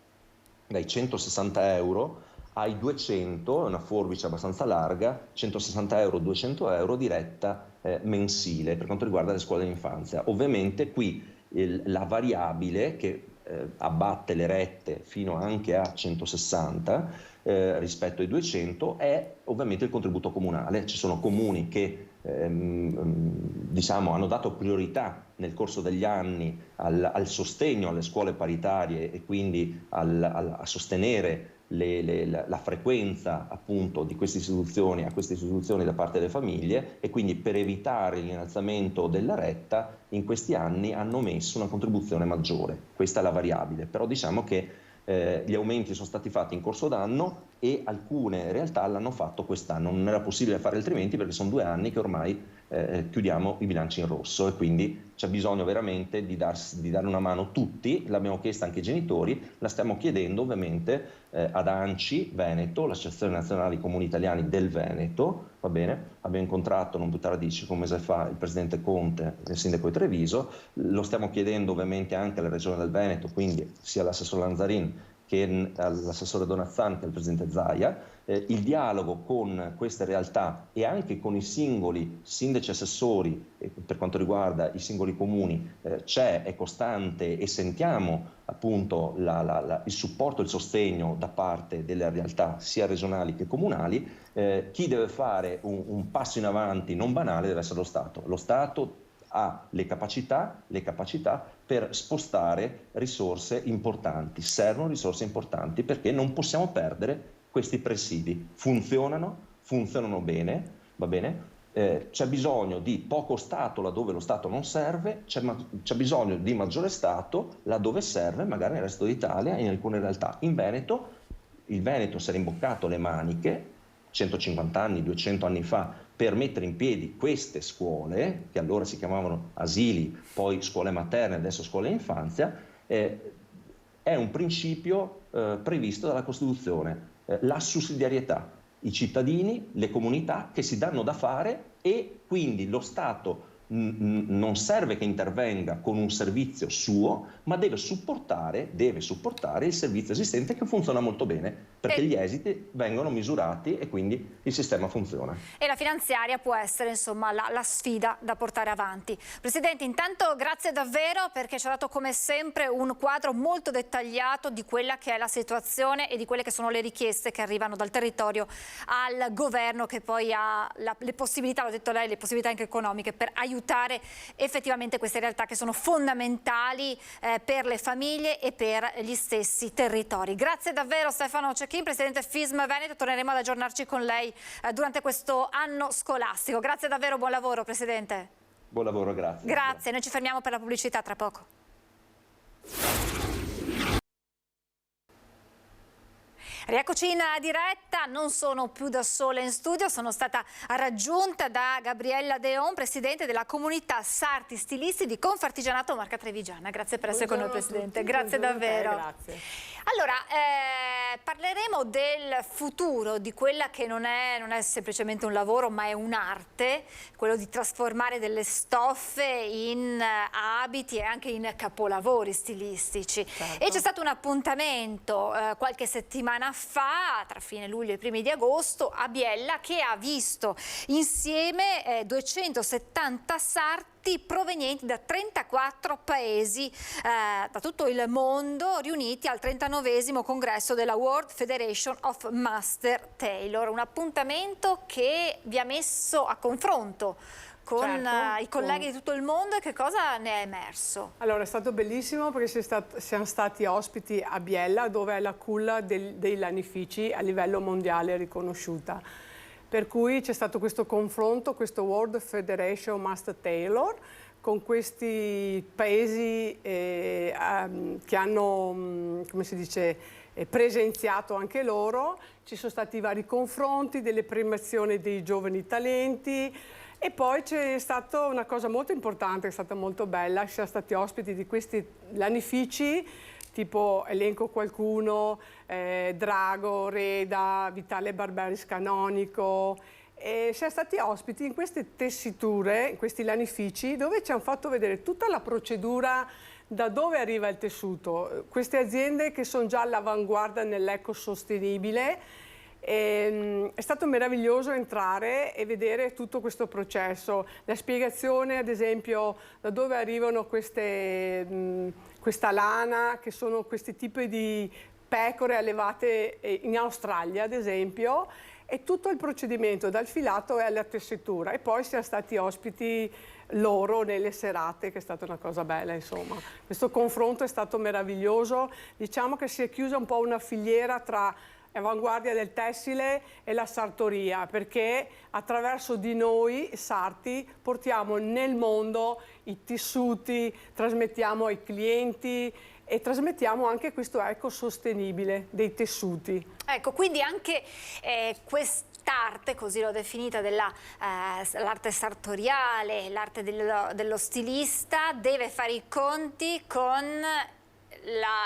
dai 160 euro ai 200, è una forbice abbastanza larga, 160 euro, 200 euro di retta mensile per quanto riguarda le scuole dell'infanzia. Ovviamente qui la variabile che abbatte le rette fino anche a 160 rispetto ai 200 è ovviamente il contributo comunale. Ci sono comuni che diciamo, hanno dato priorità nel corso degli anni al sostegno alle scuole paritarie e quindi a sostenere la frequenza appunto di queste istituzioni a queste istituzioni da parte delle famiglie, e quindi per evitare l'innalzamento della retta in questi anni hanno messo una contribuzione maggiore. Questa è la variabile, però diciamo che Gli aumenti sono stati fatti in corso d'anno e alcune realtà l'hanno fatto quest'anno. Non era possibile fare altrimenti perché sono 2 anni che ormai chiudiamo i bilanci in rosso e quindi c'è bisogno veramente di dare una mano tutti. L'abbiamo chiesta anche ai genitori, la stiamo chiedendo ovviamente ad ANCI Veneto, l'Associazione Nazionale dei Comuni Italiani del Veneto, va bene? Abbiamo incontrato non più tardi di un mese fa il presidente Conte e il sindaco di Treviso, lo stiamo chiedendo ovviamente anche alla Regione del Veneto, quindi sia all'assessore Lanzarin che all'assessore Donazzan che al presidente Zaia. Il dialogo con queste realtà e anche con i singoli sindaci assessori per quanto riguarda i singoli comuni c'è, è costante e sentiamo appunto il supporto e il sostegno da parte delle realtà sia regionali che comunali. Chi deve fare un passo in avanti non banale deve essere lo Stato. Lo Stato ha le capacità per spostare risorse importanti. Servono risorse importanti perché non possiamo perdere questi presidi. Funzionano bene, va bene? C'è bisogno di poco Stato laddove lo Stato non serve, c'è bisogno di maggiore Stato laddove serve, magari nel resto d'Italia e in alcune realtà. In Veneto, il Veneto si è rimboccato le maniche 150 anni, 200 anni fa per mettere in piedi queste scuole, che allora si chiamavano asili, poi scuole materne, adesso scuole infanzia. È un principio previsto dalla Costituzione, la sussidiarietà, i cittadini, le comunità che si danno da fare e quindi lo Stato non serve che intervenga con un servizio suo, ma deve supportare il servizio esistente che funziona molto bene, perché gli esiti vengono misurati e quindi il sistema funziona. E la finanziaria può essere insomma la sfida da portare avanti. Presidente, intanto grazie davvero perché ci ha dato come sempre un quadro molto dettagliato di quella che è la situazione e di quelle che sono le richieste che arrivano dal territorio al governo, che poi ha le possibilità, l'ho detto lei, le possibilità anche economiche per aiutare effettivamente queste realtà che sono fondamentali per le famiglie e per gli stessi territori. Grazie davvero Stefano Cecchin, Presidente FISM Veneto, torneremo ad aggiornarci con lei durante questo anno scolastico. Grazie davvero, buon lavoro Presidente. Buon lavoro, grazie. Grazie, noi ci fermiamo per la pubblicità tra poco. Rieccoci in diretta, non sono più da sola in studio, sono stata raggiunta da Gabriella Deon, Presidente della comunità Sarti Stilisti di Confartigianato Marca Trevigiana. Grazie per essere con noi Presidente, grazie davvero. Grazie. Allora, parleremo del futuro, di quella che non è semplicemente un lavoro ma è un'arte, quello di trasformare delle stoffe in abiti e anche in capolavori stilistici. Certo. E c'è stato un appuntamento qualche settimana fa, tra fine luglio e i primi di agosto, a Biella, che ha visto insieme 270 sarti provenienti da 34 paesi da tutto il mondo, riuniti al 39esimo congresso della World Federation of Master Tailor, un appuntamento che vi ha messo a confronto con i colleghi di tutto il mondo. E che cosa ne è emerso? Allora, è stato bellissimo perché siamo stati ospiti a Biella, dove è la culla dei lanifici a livello mondiale riconosciuta. Per cui c'è stato questo confronto, questo World Federation Master Tailor, con questi paesi che hanno, come si dice, presenziato anche loro. Ci sono stati vari confronti, delle premiazioni dei giovani talenti. E poi c'è stata una cosa molto importante, è stata molto bella, siamo stati ospiti di questi lanifici, tipo elenco qualcuno, Drago, Reda, Vitale Barberis Canonico, e siamo stati ospiti in queste tessiture, in questi lanifici, dove ci hanno fatto vedere tutta la procedura da dove arriva il tessuto. Queste aziende che sono già all'avanguardia nell'ecosostenibile. È stato meraviglioso entrare e vedere tutto questo processo, la spiegazione ad esempio da dove arrivano questa lana, che sono questi tipi di pecore allevate in Australia ad esempio, e tutto il procedimento dal filato e alla tessitura. E poi siamo stati ospiti loro nelle serate, che è stata una cosa bella, insomma. Questo confronto è stato meraviglioso, diciamo che si è chiusa un po' una filiera tra avanguardia del tessile e la sartoria, perché attraverso di noi sarti portiamo nel mondo i tessuti, trasmettiamo ai clienti e trasmettiamo anche questo ecosostenibile dei tessuti. Ecco, quindi anche quest'arte, così l'ho definita, l'arte sartoriale, l'arte dello stilista, deve fare i conti con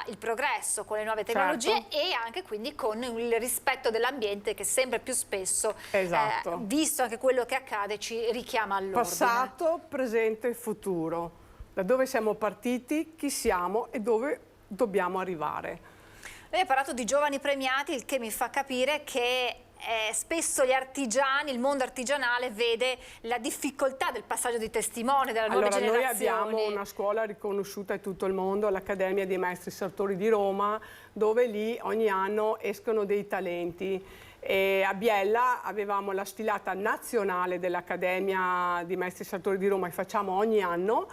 il progresso, con le nuove tecnologie, certo, e anche quindi con il rispetto dell'ambiente che sempre più spesso, esatto, visto anche quello che accade, ci richiama all'ordine. Passato, presente e futuro. Da dove siamo partiti, chi siamo e dove dobbiamo arrivare. Lei ha parlato di giovani premiati, il che mi fa capire che spesso gli artigiani, il mondo artigianale vede la difficoltà del passaggio di testimone della nuova generazione. Noi abbiamo una scuola riconosciuta in tutto il mondo, l'Accademia dei Maestri Sartori di Roma, dove lì ogni anno escono dei talenti. E a Biella avevamo la sfilata nazionale dell'Accademia dei Maestri Sartori di Roma che facciamo ogni anno,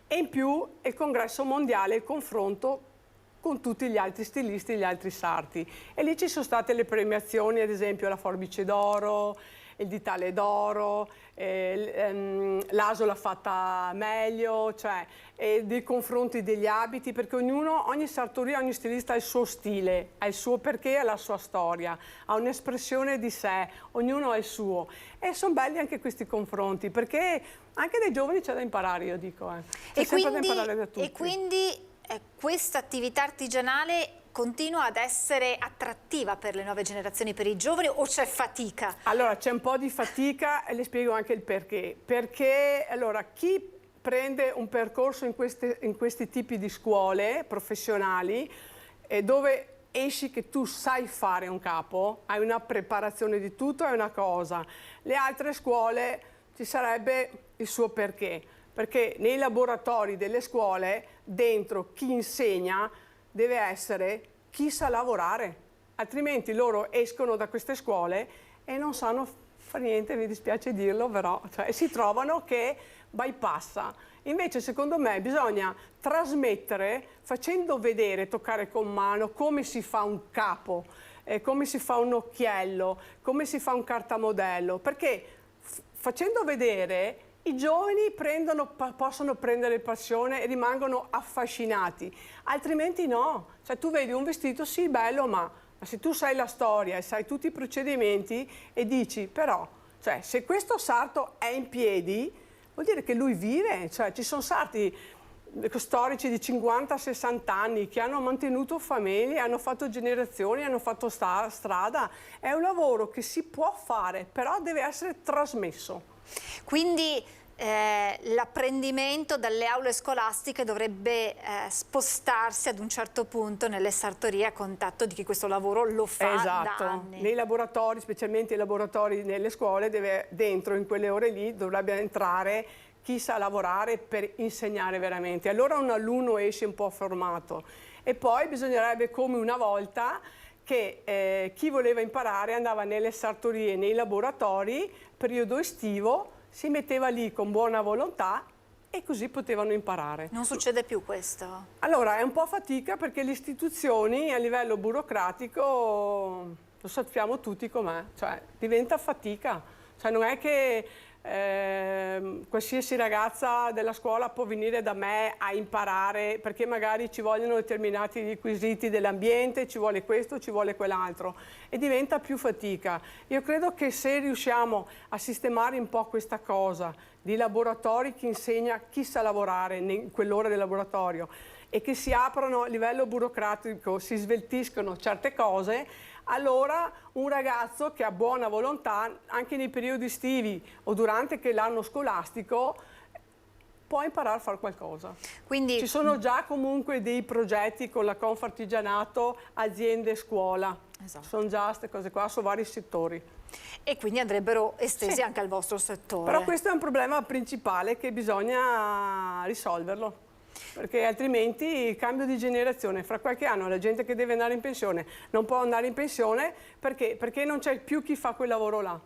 e in più il congresso mondiale, il confronto con tutti gli altri stilisti e gli altri sarti. E lì ci sono state le premiazioni, ad esempio la Forbice d'Oro, il Ditale d'Oro, l'Aso l'ha fatta meglio, cioè dei confronti degli abiti, perché ogni sartoria, ogni stilista ha il suo stile, ha il suo perché, ha la sua storia, ha un'espressione di sé, ognuno ha il suo. E sono belli anche questi confronti, perché anche dai giovani c'è da imparare, io dico. C'è sempre da imparare da tutti. E quindi questa attività artigianale continua ad essere attrattiva per le nuove generazioni, per i giovani, o c'è fatica? Allora, c'è un po' di fatica e le spiego anche il perché. Perché allora, chi prende un percorso in questi tipi di scuole professionali, dove esci che tu sai fare un capo, hai una preparazione di tutto, è una cosa. Le altre scuole ci sarebbe il suo perché. Perché nei laboratori delle scuole, dentro chi insegna deve essere chi sa lavorare, altrimenti loro escono da queste scuole e non sanno fare niente, mi dispiace dirlo, però si trovano che bypassa. Invece secondo me bisogna trasmettere facendo vedere, toccare con mano come si fa un capo, come si fa un occhiello, come si fa un cartamodello, perché facendo vedere i giovani possono prendere passione e rimangono affascinati, altrimenti no. Cioè tu vedi un vestito, sì, bello, ma se tu sai la storia e sai tutti i procedimenti e dici, però, cioè, se questo sarto è in piedi, vuol dire che lui vive. Cioè, ci sono sarti storici di 50-60 anni che hanno mantenuto famiglie, hanno fatto generazioni, hanno fatto strada. È un lavoro che si può fare, però deve essere trasmesso. Quindi l'apprendimento dalle aule scolastiche dovrebbe spostarsi ad un certo punto nelle sartorie a contatto di chi questo lavoro lo fa da anni. Nei laboratori, specialmente i laboratori nelle scuole, dentro in quelle ore lì dovrebbe entrare chi sa lavorare per insegnare veramente. Allora un alunno esce un po' formato. E poi bisognerebbe, come una volta, che chi voleva imparare andava nelle sartorie, nei laboratori, periodo estivo, si metteva lì con buona volontà e così potevano imparare. Non succede più questo? Allora, è un po' fatica perché le istituzioni a livello burocratico, lo sappiamo tutti com'è, cioè diventa fatica. Cioè non è che qualsiasi ragazza della scuola può venire da me a imparare, perché magari ci vogliono determinati requisiti dell'ambiente, ci vuole questo, ci vuole quell'altro, e diventa più fatica. Io credo che se riusciamo a sistemare un po' questa cosa di laboratori che insegna chi sa lavorare in quell'ora del laboratorio e che si aprono a livello burocratico, si sveltiscono certe cose, allora un ragazzo che ha buona volontà, anche nei periodi estivi o durante l'anno scolastico, può imparare a fare qualcosa. Quindi ci sono già comunque dei progetti con la Confartigianato, aziende, scuola. Esatto. Sono già queste cose qua su vari settori. E quindi andrebbero estesi anche al vostro settore. Però questo è un problema principale che bisogna risolverlo. Perché altrimenti il cambio di generazione, fra qualche anno la gente che deve andare in pensione non può andare in pensione perché non c'è più chi fa quel lavoro là.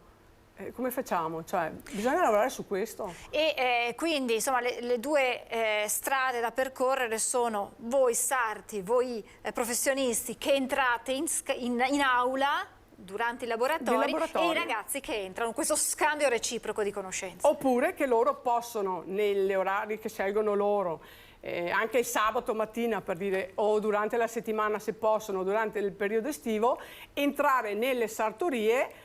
Come facciamo? Cioè, bisogna lavorare su questo. E quindi insomma le due strade da percorrere sono voi sarti, voi professionisti che entrate in aula durante i laboratori e i ragazzi che entrano, questo scambio reciproco di conoscenze. Oppure che loro possono, negli orari che scelgono loro, anche il sabato mattina, per dire, o durante la settimana se possono, durante il periodo estivo, entrare nelle sartorie.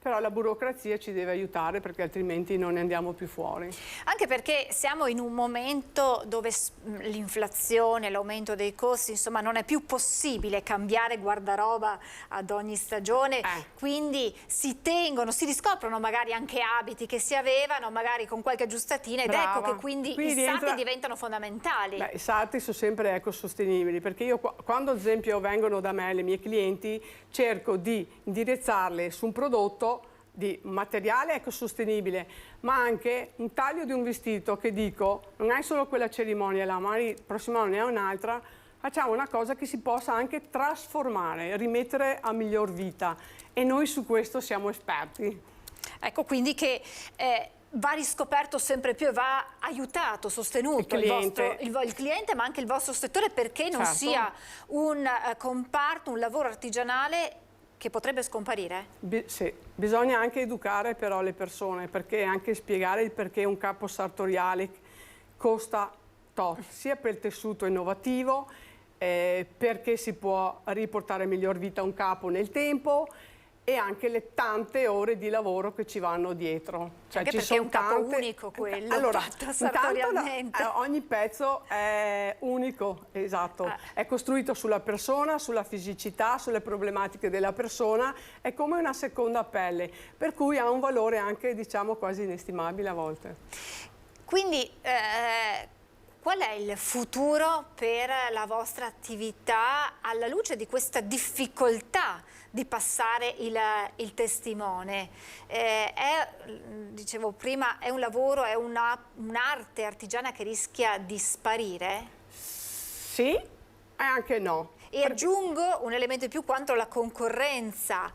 Però la burocrazia ci deve aiutare, perché altrimenti non ne andiamo più fuori. Anche perché siamo in un momento dove l'inflazione, l'aumento dei costi, insomma, non è più possibile cambiare guardaroba ad ogni stagione, quindi si riscoprono magari anche abiti che si avevano, magari con qualche aggiustatina, ed Brava. ecco che quindi i sarti diventano fondamentali. Beh, i sarti sono sempre ecosostenibili, perché io quando ad esempio vengono da me le mie clienti, cerco di indirizzarle su un prodotto di materiale ecosostenibile, ma anche un taglio di un vestito che dico, non hai solo quella cerimonia là, magari il prossimo anno ne ha un'altra, facciamo una cosa che si possa anche trasformare, rimettere a miglior vita, e noi su questo siamo esperti. Ecco quindi che va riscoperto sempre più e va aiutato, sostenuto il cliente, ma anche il vostro settore, perché non sia un comparto, un lavoro artigianale che potrebbe scomparire? Sì, bisogna anche educare però le persone, perché anche spiegare il perché un capo sartoriale costa tot, sia per il tessuto innovativo, perché si può riportare miglior vita a un capo nel tempo, e anche le tante ore di lavoro che ci vanno dietro. Cioè, anche perché è un capo unico quello, allora, fatto sartorialmente. Ogni pezzo è unico, esatto, è costruito sulla persona, sulla fisicità, sulle problematiche della persona, è come una seconda pelle, per cui ha un valore anche, diciamo, quasi inestimabile a volte. Quindi qual è il futuro per la vostra attività alla luce di questa difficoltà di passare il testimone? Dicevo prima, è un lavoro, è un'arte artigiana che rischia di sparire? Sì, e anche no. E aggiungo un elemento in più quanto la concorrenza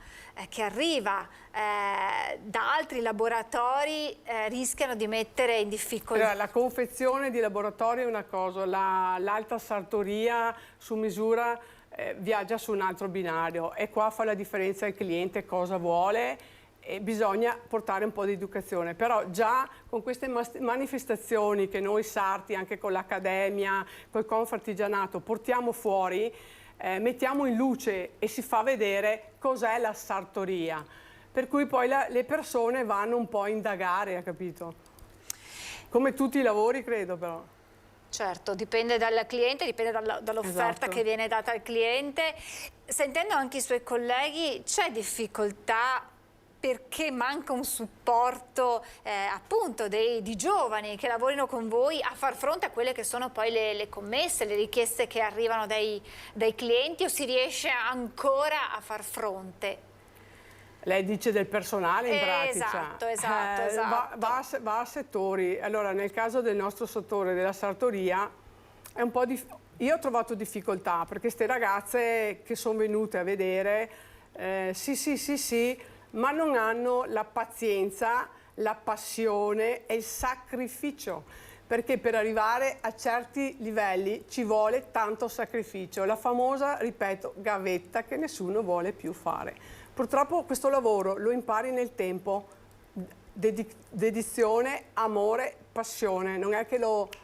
che arriva da altri laboratori rischiano di mettere in difficoltà. Allora, la confezione di laboratorio è una cosa, l'alta sartoria su misura viaggia su un altro binario, e qua fa la differenza il cliente cosa vuole, e bisogna portare un po' di educazione. Però già con queste manifestazioni che noi sarti, anche con l'Accademia, col Confartigianato, portiamo fuori, mettiamo in luce e si fa vedere cos'è la sartoria, per cui poi le persone vanno un po' a indagare, ha capito? Come tutti i lavori, credo, però. Certo, dipende dal cliente, dipende dall'offerta che viene data al cliente. Sentendo anche i suoi colleghi, c'è difficoltà perché manca un supporto appunto di giovani che lavorino con voi a far fronte a quelle che sono poi le commesse, le richieste che arrivano dai clienti, o si riesce ancora a far fronte? Lei dice del personale in pratica. Esatto. Va a settori. Allora, nel caso del nostro settore della sartoria è un po' io ho trovato difficoltà, perché queste ragazze che sono venute a vedere, sì, ma non hanno la pazienza, la passione e il sacrificio, perché per arrivare a certi livelli ci vuole tanto sacrificio, la famosa, ripeto, gavetta che nessuno vuole più fare. Purtroppo questo lavoro lo impari nel tempo, dedizione, amore, passione, non è che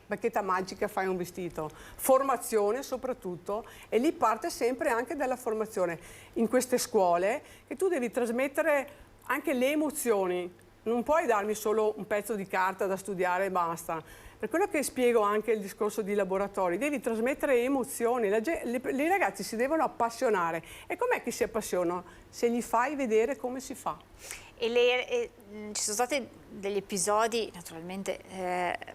bacchetta magica fai un vestito, formazione soprattutto, e lì parte sempre anche dalla formazione in queste scuole, che tu devi trasmettere anche le emozioni, non puoi darmi solo un pezzo di carta da studiare e basta. Per quello che spiego anche il discorso di laboratori, devi trasmettere emozioni, i ragazzi si devono appassionare. E com'è che si appassionano? Se gli fai vedere come si fa. Ci sono stati degli episodi, naturalmente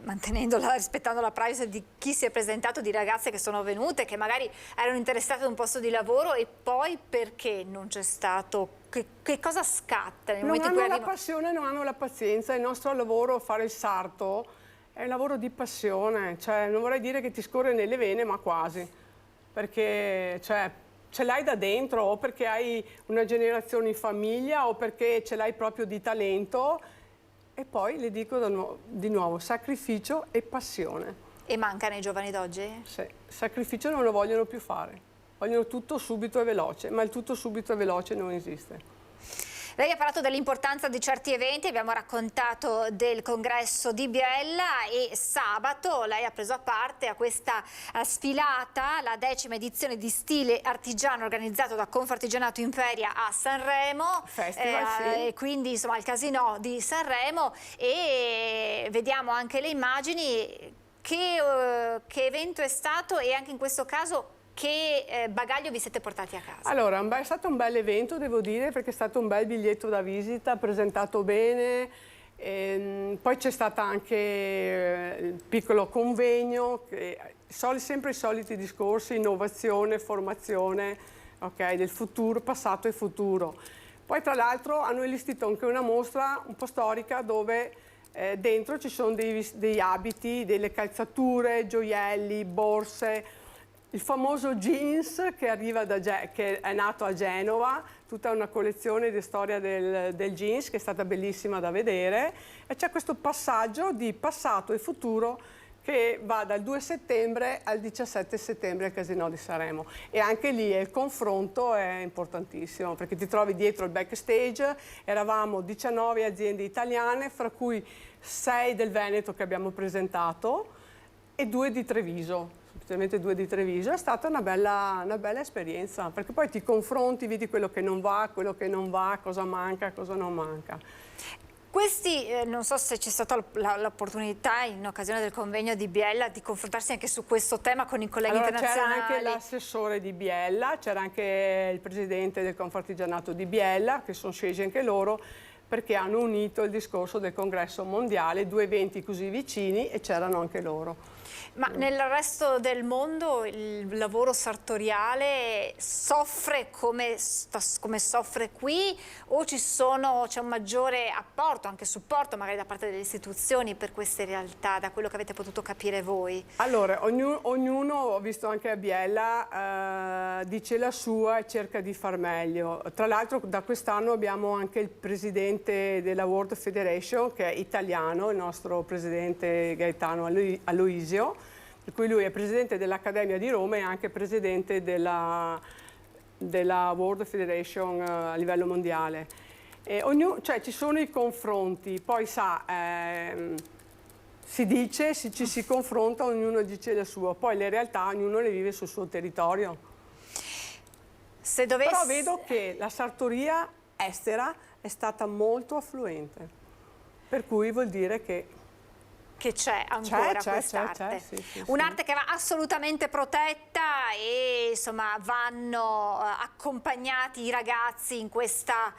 rispettando la privacy di chi si è presentato, di ragazze che sono venute, che magari erano interessate ad un posto di lavoro, e poi perché non c'è stato? Che cosa scatta nel momento in cui arrivano? Non hanno la passione, non hanno la pazienza. Il nostro lavoro, fare il sarto, è un lavoro di passione, cioè non vorrei dire che ti scorre nelle vene, ma quasi, perché ce l'hai da dentro, o perché hai una generazione in famiglia, o perché ce l'hai proprio di talento. E poi le dico di nuovo, sacrificio e passione. E manca nei giovani d'oggi? Sì, sacrificio non lo vogliono più fare, vogliono tutto subito e veloce, ma il tutto subito e veloce non esiste. Lei ha parlato dell'importanza di certi eventi, abbiamo raccontato del congresso di Biella e sabato lei ha preso parte a questa sfilata, la 10ª edizione di stile artigiano organizzato da Confartigianato Imperia a Sanremo, Festival, sì. e quindi insomma al Casinò di Sanremo, e vediamo anche le immagini. Che evento è stato e anche in questo caso che bagaglio vi siete portati a casa? Allora, è stato un bel evento, devo dire, perché è stato un bel biglietto da visita, presentato bene. Poi c'è stato anche il piccolo convegno, sempre i soliti discorsi, innovazione, formazione, okay, del futuro, passato e futuro. Poi tra l'altro hanno allestito anche una mostra un po' storica dove dentro ci sono degli abiti, delle calzature, gioielli, borse, il famoso jeans che è nato a Genova, tutta una collezione di storia del jeans che è stata bellissima da vedere, e c'è questo passaggio di passato e futuro che va dal 2 settembre al 17 settembre al Casinò di Sanremo, e anche lì il confronto è importantissimo perché ti trovi dietro il backstage. Eravamo 19 aziende italiane, fra cui 6 del Veneto che abbiamo presentato e 2 di Treviso. Semplicemente 2 di Treviso. È stata una bella esperienza, perché poi ti confronti, vedi quello che non va, cosa manca, cosa non manca. Questi, non so se c'è stata l'opportunità in occasione del convegno di Biella di confrontarsi anche su questo tema con i colleghi internazionali. C'era anche l'assessore di Biella, c'era anche il presidente del Confartigianato di Biella, che sono scesi anche loro, perché hanno unito il discorso del congresso mondiale, 2 eventi così vicini, e c'erano anche loro. Ma nel resto del mondo il lavoro sartoriale soffre come soffre qui, o c'è un maggiore apporto, anche supporto magari da parte delle istituzioni per queste realtà, da quello che avete potuto capire voi? Allora, ognuno, ho visto anche a Biella, dice la sua e cerca di far meglio. Tra l'altro da quest'anno abbiamo anche il presidente della World Federation, che è italiano, il nostro presidente Gaetano Aloisio, per cui lui è presidente dell'Accademia di Roma e anche presidente della World Federation a livello mondiale. Cioè ci sono i confronti, poi si dice, ci si confronta, ognuno dice la sua, poi le realtà ognuno le vive sul suo territorio. Però vedo che la sartoria estera è stata molto affluente, per cui vuol dire che c'è ancora quest'arte. Sì. Un'arte che va assolutamente protetta, e insomma vanno accompagnati i ragazzi in questa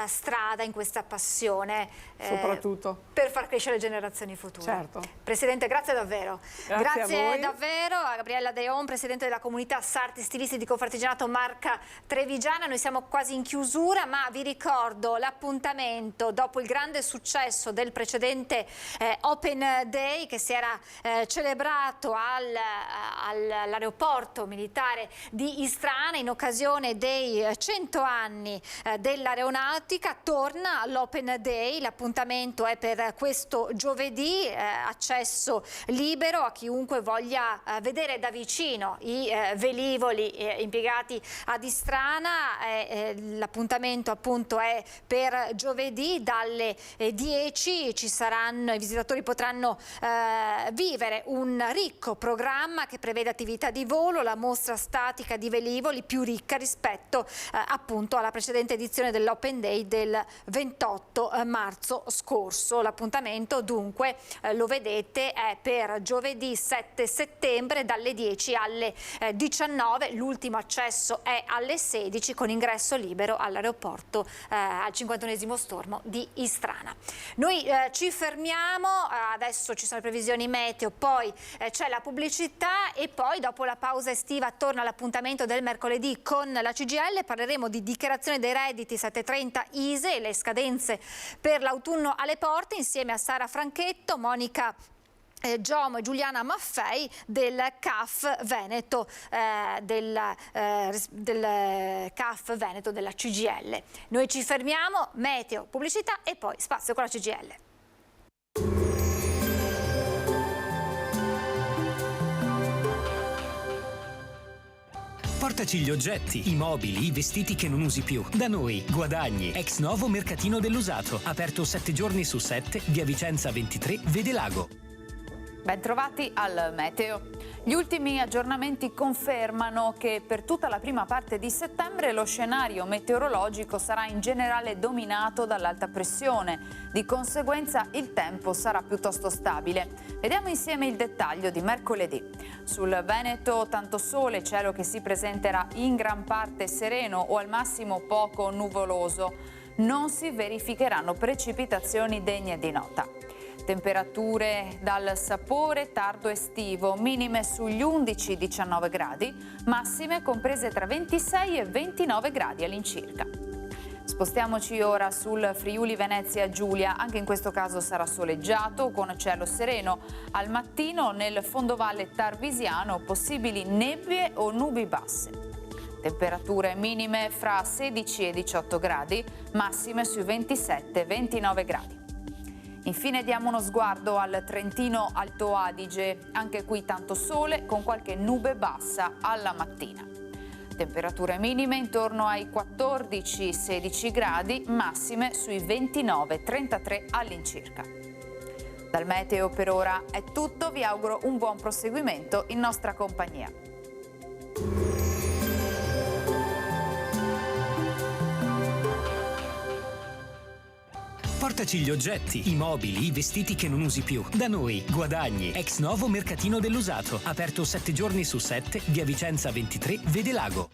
strada, in questa passione, soprattutto per far crescere le generazioni future. Certo. Presidente, grazie davvero. Grazie davvero a Gabriella Deon, presidente della comunità sarti stilisti di Confartigianato Marca Trevigiana. Noi siamo quasi in chiusura, ma vi ricordo l'appuntamento dopo il grande successo del precedente Open Day che si era celebrato all'aeroporto militare di Istrana in occasione dei 100 anni dell'aeronautica. Torna l'Open Day, l'appuntamento è per questo giovedì, accesso libero a chiunque voglia vedere da vicino i velivoli impiegati ad Istrana. L'appuntamento appunto è per giovedì dalle 10, i visitatori potranno vivere un ricco programma che prevede attività di volo, la mostra statica di velivoli più ricca rispetto appunto alla precedente edizione dell'Open Day del 28 marzo scorso. L'appuntamento dunque lo vedete è per giovedì 7 settembre dalle 10 alle 19, l'ultimo accesso è alle 16 con ingresso libero all'aeroporto al 51esimo stormo di Istrana. Noi ci fermiamo, adesso ci sono le previsioni meteo, poi c'è la pubblicità e poi dopo la pausa estiva torna l'appuntamento del mercoledì con la CGIL. Parleremo di dichiarazione dei redditi 730 ISE e le scadenze per l'autunno alle porte insieme a Sara Franchetto, Monica Giomo e Giuliana Maffei del CAF Veneto, del CAF Veneto della CGIL. Noi ci fermiamo, meteo, pubblicità e poi spazio con la CGIL. Portaci gli oggetti, i mobili, i vestiti che non usi più. Da noi, guadagni. Ex novo mercatino dell'usato. Aperto 7 giorni su 7, via Vicenza 23, Vedelago. Bentrovati al Meteo. Gli ultimi aggiornamenti confermano che per tutta la prima parte di settembre lo scenario meteorologico sarà in generale dominato dall'alta pressione. Di conseguenza il tempo sarà piuttosto stabile. Vediamo insieme il dettaglio di mercoledì. Sul Veneto tanto sole, cielo che si presenterà in gran parte sereno o al massimo poco nuvoloso. Non si verificheranno precipitazioni degne di nota. Temperature dal sapore tardo estivo, minime sugli 11-19 gradi, massime comprese tra 26 e 29 gradi all'incirca. Spostiamoci ora sul Friuli Venezia Giulia, anche in questo caso sarà soleggiato con cielo sereno. Al mattino nel fondovalle tarvisiano possibili nebbie o nubi basse. Temperature minime fra 16 e 18 gradi, massime sui 27-29 gradi. Infine diamo uno sguardo al Trentino Alto Adige, anche qui tanto sole con qualche nube bassa alla mattina. Temperature minime intorno ai 14-16 gradi, massime sui 29-33 all'incirca. Dal meteo per ora è tutto, vi auguro un buon proseguimento in nostra compagnia. Portaci gli oggetti, i mobili, i vestiti che non usi più. Da noi, guadagni. Ex novo mercatino dell'usato. Aperto 7 giorni su 7, via Vicenza 23, Vedelago.